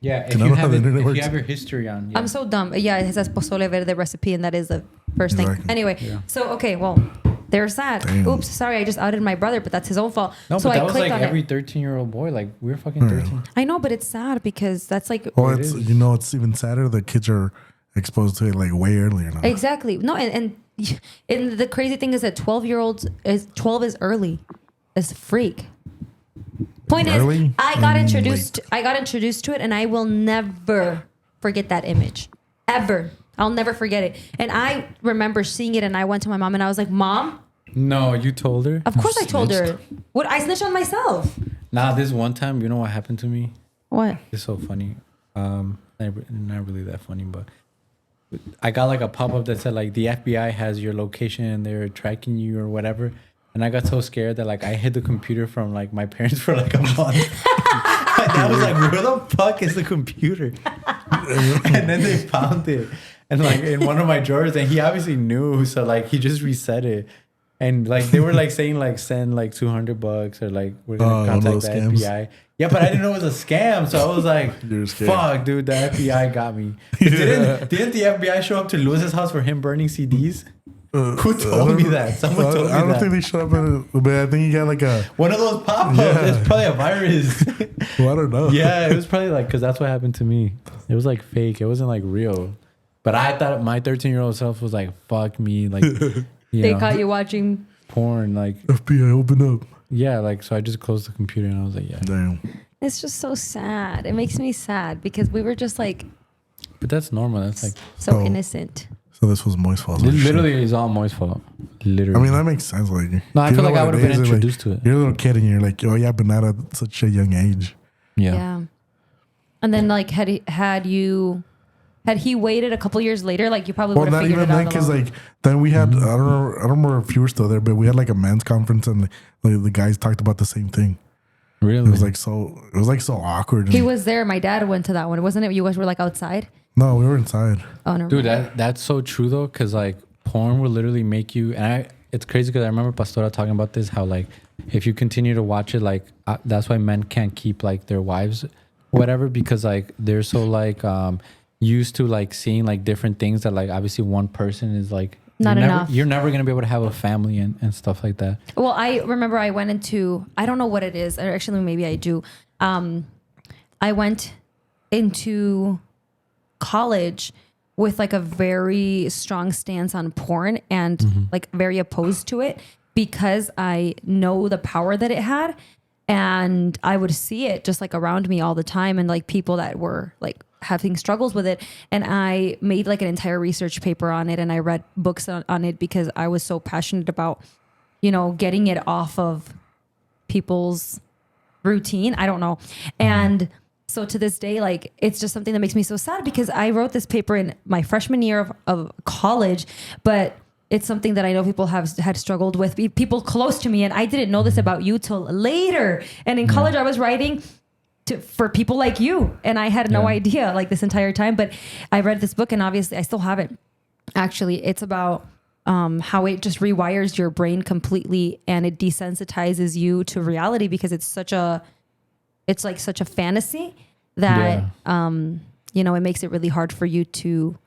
Yeah, Do you know how the internet if you works? have your history on. Yeah. I'm so dumb. Yeah, it says pozole verde recipe, and that is the first thing. Exactly. Anyway, Yeah. so okay, well, there's that. Damn. Oops, sorry, I just outed my brother, but that's his own fault. No, so but that I was clicked like on every it. 13-year-old boy. Like we're fucking 13. I know, but it's sad because that's like Well, It it's is. it's even sadder. The kids are exposed to it like way earlier now. exactly no, and the crazy thing is that 12 is early as freak. Point Early is, I got and introduced. I got introduced to it, and I will never forget that image, ever. I'll never forget it. And I remember seeing it, and I went to my mom, and I was like, "Mom, No, you told her. of course I told her. What I snitched on myself. Nah, this one time, you know what happened to me? What? It's so funny. Not really that funny, but I got like a pop up that said like the FBI has your location and they're tracking you or whatever. And I got so scared that like I hid the computer from like my parents for like a month. And I was like, where the fuck is the computer? And then they found it. And like in one of my drawers, and he obviously knew, so like he just reset it. And like they were like saying like send like $200 or like we're gonna contact the scams. FBI. Yeah, but I didn't know it was a scam, so I was like, You're scared. "Fuck, dude, the FBI got me." Didn't the FBI show up to Lewis's house for him burning CDs? Who told me that? Someone told me I don't that. think they showed up at it, but I think he got like a. One of those pop-ups. Yeah. It's probably a virus. Well, I don't know. Yeah, it was probably like because that's what happened to me. It was like fake. It wasn't like real. But I thought my 13-year-old self was like, "Fuck me!" Like They caught you watching. porn. Like FBI, open up. yeah, like so I just closed the computer and I was like, "Yeah." Damn. It's just so sad. It makes me sad because we were just like But that's normal. That's like so Oh. innocent. So this was Moist's fault. it literally is all Moist's fault. Literally. I mean, that makes sense. Like, no, I you feel know like I what would it have been is, introduced to it. You're a little kid and you're like, oh yeah, but not at such a young age. Yeah. And then like had he waited a couple years later, like you probably Well, would have not figured even it that, out because alone. like then we had I don't remember if you were still there, but we had like a men's conference and like the guys talked about the same thing. Really? It was like so awkward. He and- was there. My dad went to that one. Wasn't it? You guys were like outside. No, we were inside. Oh no, Dude, that's so true though, because like porn will literally make you. And it's crazy because I remember Pastora talking about this. How like if you continue to watch it, like that's why men can't keep like their wives, whatever, because like they're so like used to like seeing like different things that like obviously one person is like Not you're enough. You're never gonna be able to have a family and stuff like that. Well, I remember I went into, I don't know what it is, or actually maybe I do. I went into college with like a very strong stance on porn and like very opposed to it because I know the power that it had, and I would see it just like around me all the time, and like people that were like having struggles with it. And I made like an entire research paper on it, and I read books on it because I was so passionate about, you know, getting it off of people's routine. I don't know. And so to this day, like, it's just something that makes me so sad because I wrote this paper in my freshman year of college, but it's something that I know people had struggled with, people close to me. And I didn't know this about you till later. And in college, I was writing for people like you, and I had no idea like this entire time. But I read this book, and obviously I still have it. Actually, it's about how it just rewires your brain completely, and it desensitizes you to reality because it's like such a fantasy that you know, it makes it really hard for you to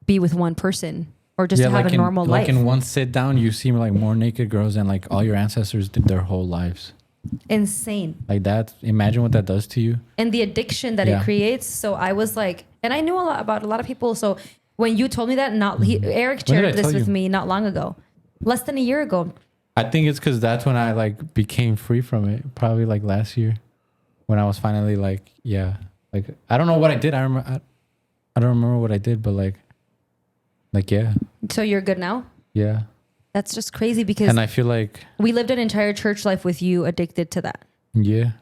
be with one person or just to have like a normal like life. in one sit down, you see like more naked girls than like all your ancestors did their whole lives. Insane. Like that. Imagine what that does to you. And the addiction that it creates. So I was like, and I knew a lot about a lot of people. So when you told me that, Eric When did I shared this tell with you? me not long ago, less than a year ago. I think it's because that's when I like became free from it. Probably like last year, when I was finally like, like I don't know what I did. I don't remember what I did, but like yeah, So you're good now? yeah. That's just crazy because And I feel like we lived an entire church life with you addicted to that. yeah,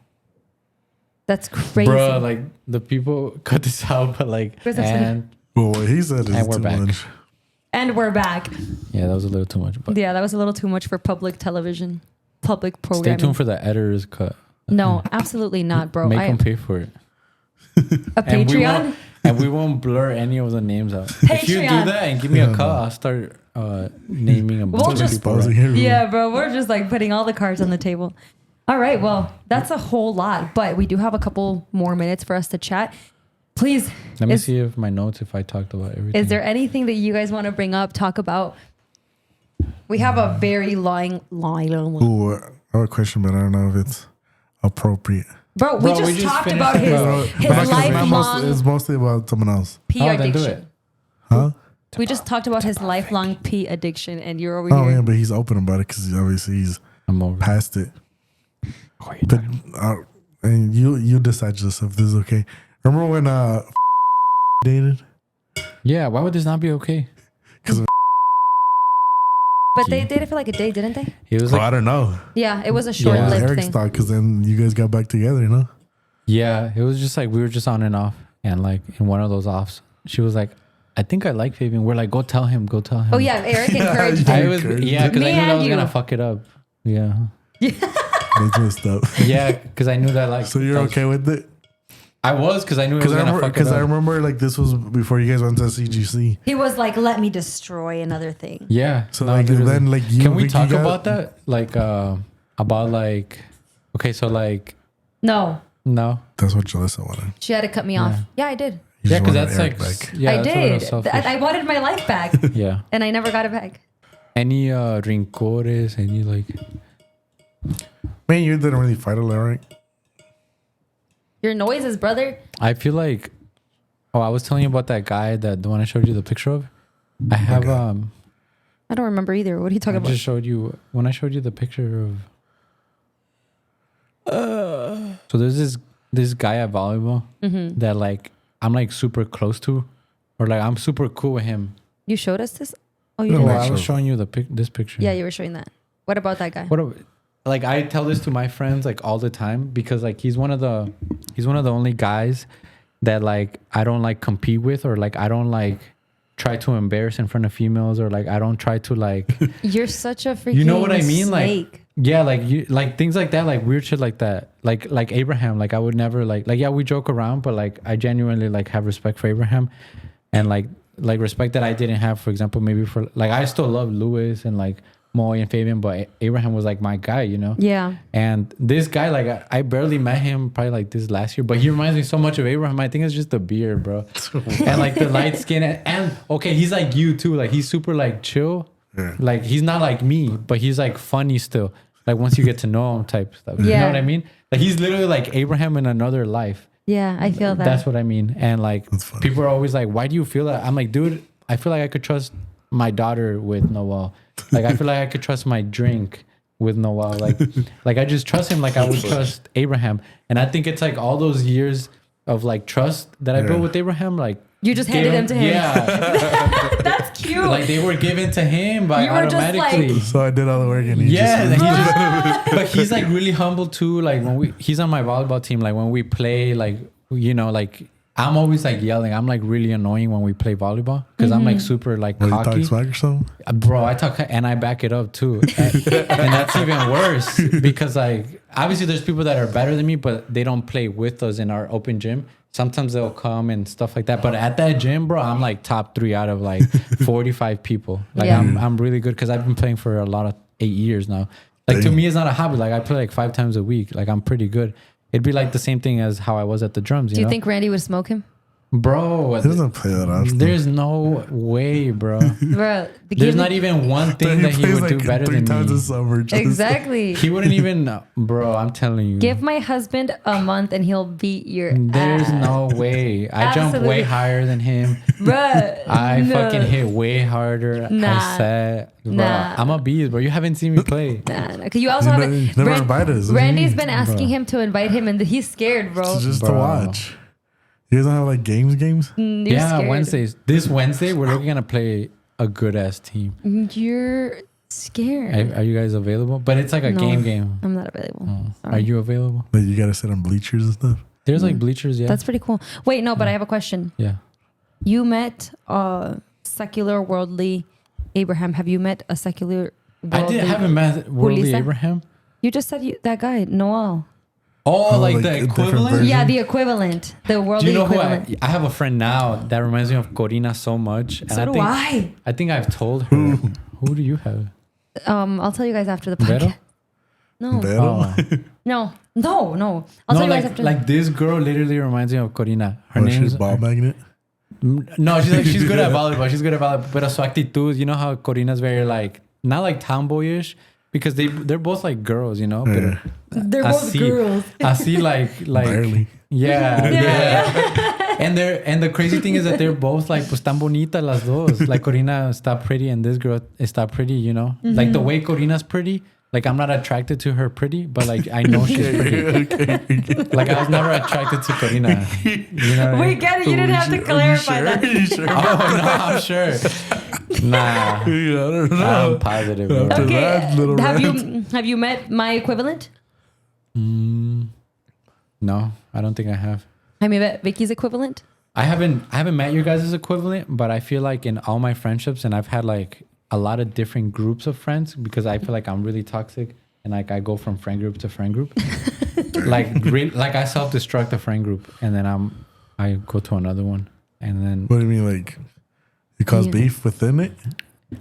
That's crazy. bro. Like the people cut this out, but like Where's that and Well, what he said is And we're too back. much. And we're back. yeah, that was a little too much. But Yeah, that was a little too much for public television, public stay programming. tuned for the editor's cut. No, absolutely not, bro. Make them pay for it. A And we Patreon? won't, and we won't blur any of the names out. If you do Patreon. that and give me a cut, I'll start naming a bunch We'll of just- people. Pausing right? here. Yeah, bro. We're just like putting all the cards on the table. All right. Well, that's a whole lot, but we do have a couple more minutes for us to chat. Please. Let me see if my notes, if I talked about everything. Is there anything that you guys want to bring up, talk about? We have a very long. Ooh, I have a question, but I don't know if it's appropriate. Bro, we just talked finished about his lifelong It's mostly about someone else. pee then do addiction. it. Huh? We just talked about his lifelong pee addiction, and you're over Oh, here. yeah, but he's open about it because obviously he's I'm over. past it. Oh, you're But, talking- and you decide just if this is okay. Remember when dated? yeah, why would this not be okay? Because But they dated for like a day, didn't they? He was like, I don't know. Yeah, it was a short-lived Eric's thing. thought because then you guys got back together, you know? yeah, it was just like, we were just on and off. And like in one of those offs, she was like, I think I like Fabian. We're like, go tell him. Oh yeah, Eric encouraged I him. was, encouraged yeah, because I Me knew that and was you. going to fuck it up. Yeah. That's messed up. Yeah, because I knew that like. So you're that was- okay with it? I was, because I knew it was going to fuck it Because I up. remember like this was before you guys went to CGC. He was like, "Let me destroy another thing." Yeah. So no, like literally. then like you Can we Vicky talk got- about that? Like, about like, okay, so like, No, no. That's what Julissa wanted. she had to cut me off. Yeah, I did. You Yeah, just because wanted that's Eric like, back. yeah, I that's a little did. selfish. I wanted my life back, Yeah. and I never got it back. Any rincores, any like, Man, you didn't really fight a lot, right? Your noises, brother. I feel like, I was telling you about that guy, that the one I showed you the picture of. I have, Okay. I don't remember either. What are you talking I about? just showed you, when I showed you the picture of, so there's this guy at volleyball Mm-hmm. that like, I'm like super close to, or like I'm super cool with him. You showed us this? Oh, you No, did. Well, I I was showed- showing you this picture. Yeah, you were showing that. What about that guy? What like I tell this to my friends like all the time, because like he's one of the only guys that like I don't like compete with, or like I don't like try to embarrass in front of females, or like I don't try to like You're such a freaking you know what I mean? snake. Like yeah, like you like things like that, like weird shit like that. Like Abraham, like I would never like yeah, we joke around, but like I genuinely like have respect for Abraham, and like respect that I didn't have, for example, maybe for like I still love Lewis and like Moy and Fabian, but Abraham was like my guy, you know? Yeah. And this guy, like I barely met him probably like this last year, but he reminds me so much of Abraham. I think it's just the beard, bro. And like the light skin, and okay, he's like you too. Like he's super like chill. Yeah. Like he's not like me, but he's like funny still. Like once you get to know him type stuff. You Yeah. know what I mean? Like he's literally like Abraham in another life. Yeah, I feel that. That's what I mean. And like That's funny. people are always like, why do you feel that? I'm like, dude, I feel like I could trust my daughter with Noel. Like I feel like I could trust my drink with Noel. Like I just trust him like I would trust Abraham. And I think it's like all those years of like trust that I built with Abraham, like You just handed given- him to him. Yeah. That's cute. Like they were given to him by You were just automatically. like- So I did all the work and he Yeah, just like, he just, but he's like really humble too. Like when he's on my volleyball team. Like when we play, like you know, like I'm always like yelling. I'm like really annoying when we play volleyball because I'm like super like What, you talk cocky. smack or something? Bro, I talk and I back it up too, and that's even worse because like obviously there's people that are better than me, but they don't play with us in our open gym. Sometimes they'll come and stuff like that, but at that gym, bro, I'm like top 3 out of like 45 people. Like Yeah. I'm really good because I've been playing for a lot of 8 years now. Like to Dang. me, it's not a hobby. Like I play like 5 times a week. Like I'm pretty good. It'd be like the same thing as how I was at the drums. Do you know? think Randy would smoke him? Bro? He doesn't play that often. There's no way, bro. Bro, There's not even one thing that he plays would do like better 3 than times me. a summer. Just, Exactly. He wouldn't even, bro. I'm telling you. Give my husband a month and he'll beat your There's ass. no way. I jump Absolutely. way higher than him. Bruh. I no. fucking hit way harder. Nah. I said, bro, Nah. I'm a beast, bro. You haven't seen me play. Nah. Cause you also You haven't. never invited us. Randy's been asking Bro. him to invite him, and he's scared, bro. Just to Bro. watch. You guys don't have like games? You're Yeah, scared. Wednesdays. This Wednesday, we're looking to play a good ass team. You're scared. Are you guys available? But it's like a No. game. I'm not available. Oh. Sorry. Are you available? Like you gotta sit on bleachers and stuff. There's like bleachers, yeah. That's pretty cool. Wait, no, but I have a question. Yeah. You met secular, worldly Abraham. Have you met a secular, worldly? haven't met worldly Julissa? Abraham. You just said that guy, Noel. Oh, like like the a different equivalent? version? Yeah, the equivalent. The Do worldly you know who equivalent. I have a friend now that reminds me of Corina so much. And So do think, I. I think I've told her. Who do you have? I'll tell you guys after the Vero? podcast. No. Vero? Oh. No. I'll No, tell you guys after. like this girl literally reminds me of Corina. Her She's name's ball magnet. no, she's good at volleyball. She's good at volleyball. But su actitud, you know how Corina's very like not like tomboyish because they're both like girls, you know. Yeah. But They're both girls. I see like Barely. yeah. And the crazy thing is that they're both like pues tan bonita las dos. Like Corina está pretty and this girl está pretty, you know. Like the way Corina's pretty. Like I'm not attracted to her pretty, but like I know she's pretty. Like I was never attracted to Corina. You know what I We mean? get it. You didn't have to clarify that. You sure? Oh no, I'm sure. Nah, Yeah, I don't know. I'm positive. Bro. After Okay. that little Have you met my equivalent? No, I don't think I have. Have you met Vicky's equivalent? I haven't met your guys' equivalent, but I feel like in all my friendships, and I've had like a lot of different groups of friends because I feel like I'm really toxic and like I go from friend group to friend group. like I self-destruct a friend group and then I go to another one and then What do you mean, like you cause beef within it?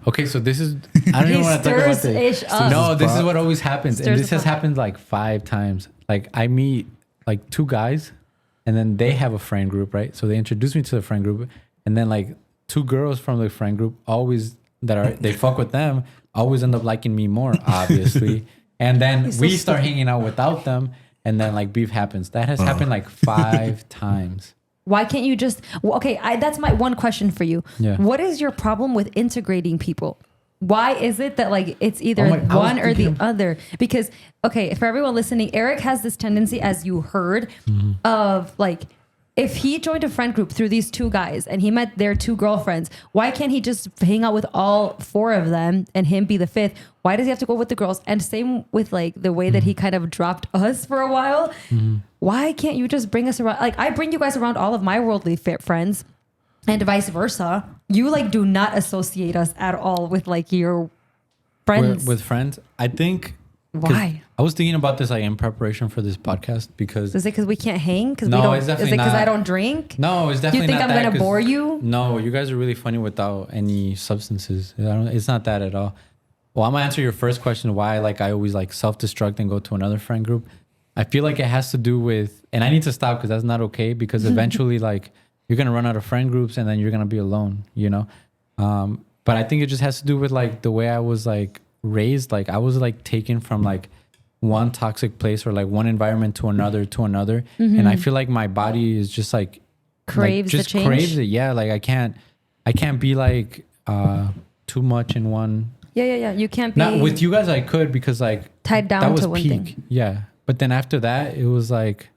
okay, so this is I don't even want to talk about this. No, this is what always happens, and this has happened like 5 times. Like I meet like 2 guys, and then they have a friend group, right? So they introduce me to the friend group, and then like 2 girls from the friend group always they fuck with them always end up liking me more, obviously. And then we start hanging out without them, and then like beef happens. That has happened like 5 times. Why can't you just? Well, okay, that's my one question for you. Yeah. What is your problem with integrating people? Why is it that like it's either I was one or the thinking- other? Because okay, for everyone listening, Eric has this tendency, as you heard, of like if he joined a friend group through these 2 guys and he met their 2 girlfriends, why can't he just hang out with all 4 of them and him be the 5th? Why does he have to go with the girls? And same with like the way that he kind of dropped us for a while. Why can't you just bring us around? Like I bring you guys around all of my worldly fit friends and vice versa. You like do not associate us at all with like your friends. With friends, I think. 'Cause Why? I was thinking about this like in preparation for this podcast because Is it because we can't hang? Because No, we don't. it's Is definitely it because I not. don't drink? no, it's Do you definitely think not I'm that, gonna 'cause- bore you? No, you guys are really funny without any substances. It's not that at all. Well, I'm gonna answer your first question. Why like I always like self-destruct and go to another friend group. I feel like it has to do with, and I need to stop because that's not okay. Because eventually, like you're gonna run out of friend groups and then you're gonna be alone. You know. But I think it just has to do with like the way I was like raised. Like I was like taken from like one toxic place or like one environment to another, and I feel like my body is just like Craves just the change. craves it. Yeah, like I can't be like too much in one. Yeah. You can't be Not with you guys, I could because like tied down that was to one peak. thing. Yeah, but then after that, it was like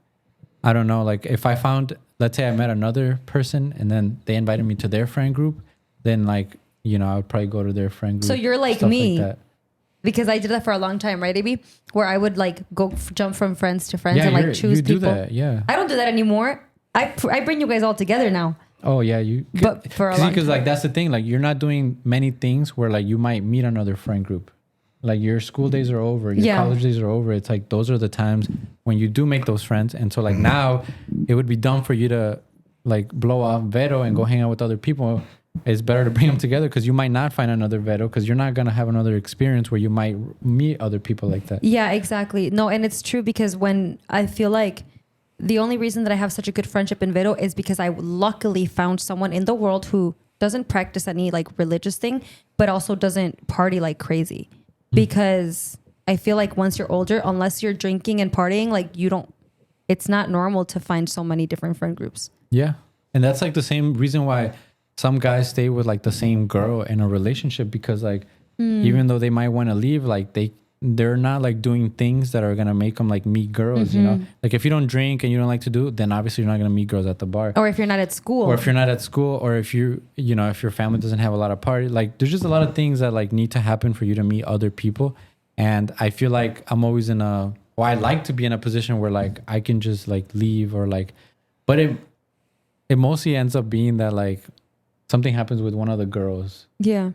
I don't know. Like if I found, let's say I met another person and then they invited me to their friend group, then like you know I would probably go to their friend group. So you're like stuff me. that. Because I did that for a long time, right, AB? Where I would like jump from friends to friends Yeah, and like choose you do people. that. Yeah. I don't do that anymore. I bring you guys all together now. Oh yeah, you. But for a long because time. like that's the thing. Like you're not doing many things where like you might meet another friend group. Like your school days are over, your Yeah. college days are over. It's like those are the times when you do make those friends. And so like now, it would be dumb for you to like blow off Vero and go hang out with other people. It's better to bring them together because you might not find another Vero because you're not gonna have another experience where you might meet other people like that. Yeah, exactly. No, and it's true because when I feel like the only reason that I have such a good friendship in Vero is because I luckily found someone in the world who doesn't practice any like religious thing, but also doesn't party like crazy. Because I feel like once you're older, unless you're drinking and partying, like it's not normal to find so many different friend groups. Yeah. And that's like the same reason why some guys stay with like the same girl in a relationship because like even though they might want to leave, like they're not like doing things that are gonna make them like meet girls, you know? Like if you don't drink and you don't like to do it, then obviously you're not gonna meet girls at the bar. Or if you're not at school. Or if you're not at school, or if you know, if your family doesn't have a lot of party, like there's just a lot of things that like need to happen for you to meet other people. And I feel like I'm always I like to be in a position where like I can just like leave or like, but it mostly ends up being that like something happens with one of the girls. Yeah.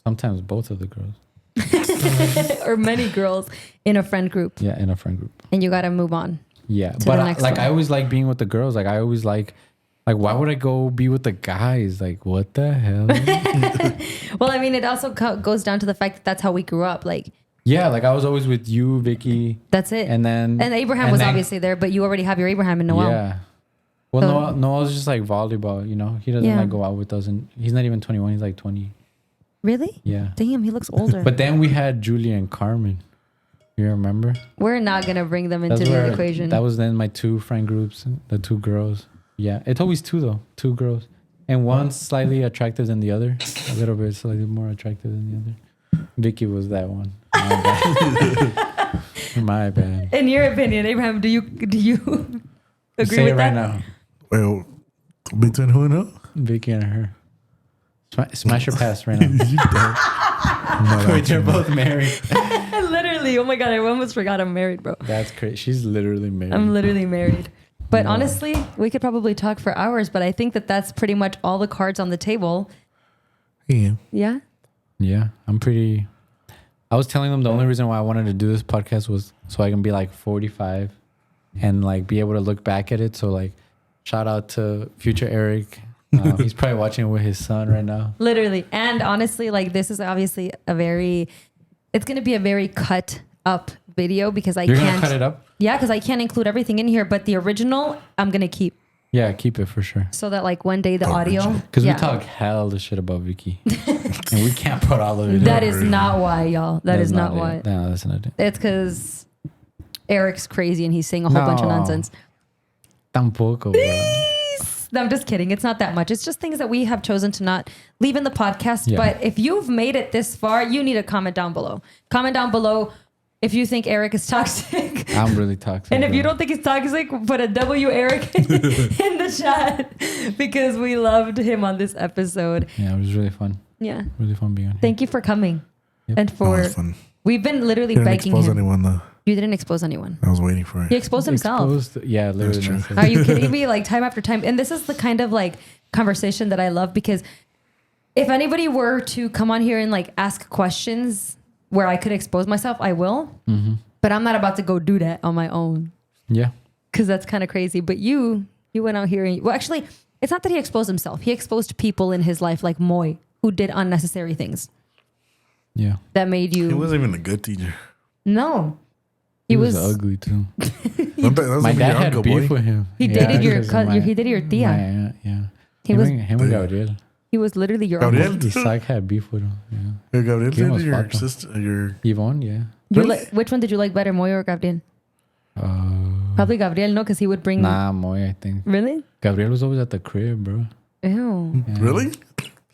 Sometimes both of the girls. Or many girls in a friend group. Yeah, in a friend group. And you got to move on. Yeah, to but the next one. I always like being with the girls. Like I always like why would I go be with the guys? Like what the hell? Well, I mean, it also goes down to the fact that that's how we grew up. Like Yeah, like I was always with you, Vicky. That's it. And then Abraham was obviously there, but you already have your Abraham and Noel. Yeah. Well, So- Noel's just like volleyball, you know. He doesn't Yeah. like go out with us, and he's not even 21. He's like 20. Really? Yeah. Damn, he looks older. But then we had Julia and Carmen. You remember? We're not gonna bring them into the equation. That was then my 2 friend groups, the 2 girls. Yeah, it's always 2 though, 2 girls, and one's slightly attractive than the other, a little bit slightly more attractive than the other. Vicky was that one. My bad. My bad. In your opinion, Abraham, do you agree Say with it that? right now. Well, between who and who? Vicky and her. Smash her pass right now. You don't. Wait, they're both married. Literally, oh my god, I almost forgot I'm married, bro. That's crazy. She's literally married. I'm literally married. But No. honestly, we could probably talk for hours, but I think that that's pretty much all the cards on the table. Yeah. Yeah? Yeah, I'm pretty. I was telling them the only reason why I wanted to do this podcast was so I can be like 45 and like be able to look back at it. So like, shout out to future Eric. He's probably watching it with his son right now. Literally. And honestly, like this is obviously it's going to be a very cut up video because You're gonna cut it up? Yeah, because I can't include everything in here, but the original I'm going to keep Yeah, keep it for sure. so that like one day the audio. Because yeah. we talk hell the shit about Vicky, and we can't put all of it. That in. is not why, y'all. That is not why. It. No, that's not it. It's because Eric's crazy and he's saying a whole bunch of No. nonsense. Tampoco, bro. No, I'm just kidding. It's not that much. It's just things that we have chosen to not leave in the podcast. Yeah. But if you've made it this far, you need to comment down below. Comment down below if you think Eric is toxic. I'm really toxic. And if bro. you don't think he's toxic, put a W Eric in the chat because we loved him on this episode. Yeah, it was really fun. Yeah. Really fun being on here. Thank you for coming. Yep. And That for was fun. we've been literally Didn't begging expose him. anyone though. You didn't expose anyone. I was waiting for He it. exposed himself. Yeah, literally. true. that's it. Are you kidding me? Like time after time. And this is the kind of like conversation that I love because if anybody were to come on here and like ask questions where I could expose myself, I will. Mm-hmm. But I'm not about to go do that on my own Yeah. because that's kind of crazy. But you went out here and well, actually, it's not that he exposed himself. He exposed people in his life like Moy who did unnecessary things Yeah. that made you. He wasn't even a good teacher. No. He was ugly too. That was My only dad your had uncle, beef boy. with him. He Yeah, dated your because of cousin. He dated your tia. my aunt, yeah. He him was and Gabriel. he was literally your Gabriel? uncle. Isaac had beef with him. Yeah. Gabriel ¿Quién was dated your Pato? sister, your Yvonne, yeah. You Really? which one did you like better, Moy or Gabriel? Probably Gabriel, no, because he would bring. Nah, Moy, I think. Really? Gabriel was always at the crib, bro. Ew. Yeah. really?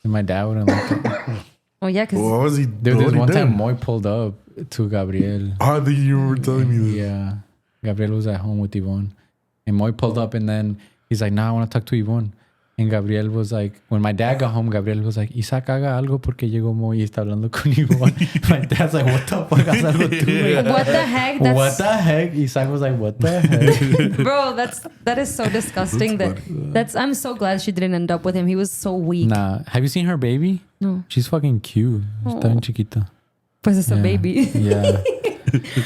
And my dad wouldn't like it. Oh yeah, because What was he? There what was he one did? time Moy pulled up to Gabriel. Oh, I think you were telling me this. Yeah. Gabriel was at home with Yvonne. And Moy pulled up and then he's like, nah, I want to talk to Yvonne. And Gabriel was like, when my dad got home, Gabriel was like, Isaac haga algo porque llegó Moy y está hablando con Yvonne. My dad's like, what the fuck? Haz algo tú, güey." what the heck? What the heck? Isaac was like, what the heck? Bro, that is so disgusting. I'm so glad she didn't end up with him. He was so weak. Nah. Have you seen her baby? No. She's fucking cute. Está bien chiquita. Pues it's a Yeah. baby. Yeah.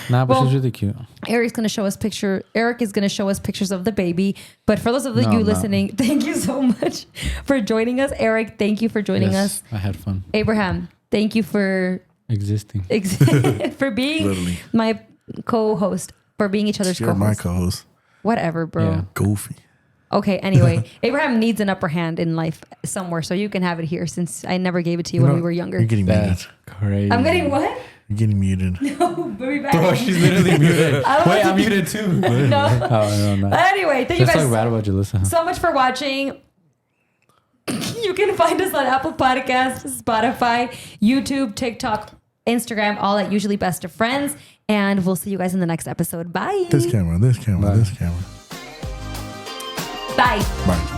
Nah, but Well, she's really cute. Eric is going to show us pictures of the baby. But for those of No, you no. listening, thank you so much for joining us. Eric, thank you for joining Yes, us. I had fun Abraham, thank you for existing. for being Literally. my co-host, for being each other's You're my co-host. co-host. Whatever, bro. Yeah. Goofy. Okay, anyway, Abraham needs an upper hand in life somewhere, so you can have it here since I never gave it to you when we were younger. You're getting muted. That's crazy. I'm getting what? You're getting muted. Be back. Bro, she's literally muted. I Wait, was- I'm muted too. No. Oh, no. Anyway, thank you Let's talk guys bad about Julissa. so much for watching. You can find us on Apple Podcasts, Spotify, YouTube, TikTok, Instagram, all at Usually Best of Friends. And we'll see you guys in the next episode. Bye. This camera, this camera, Bye. this camera. Bye. Bye.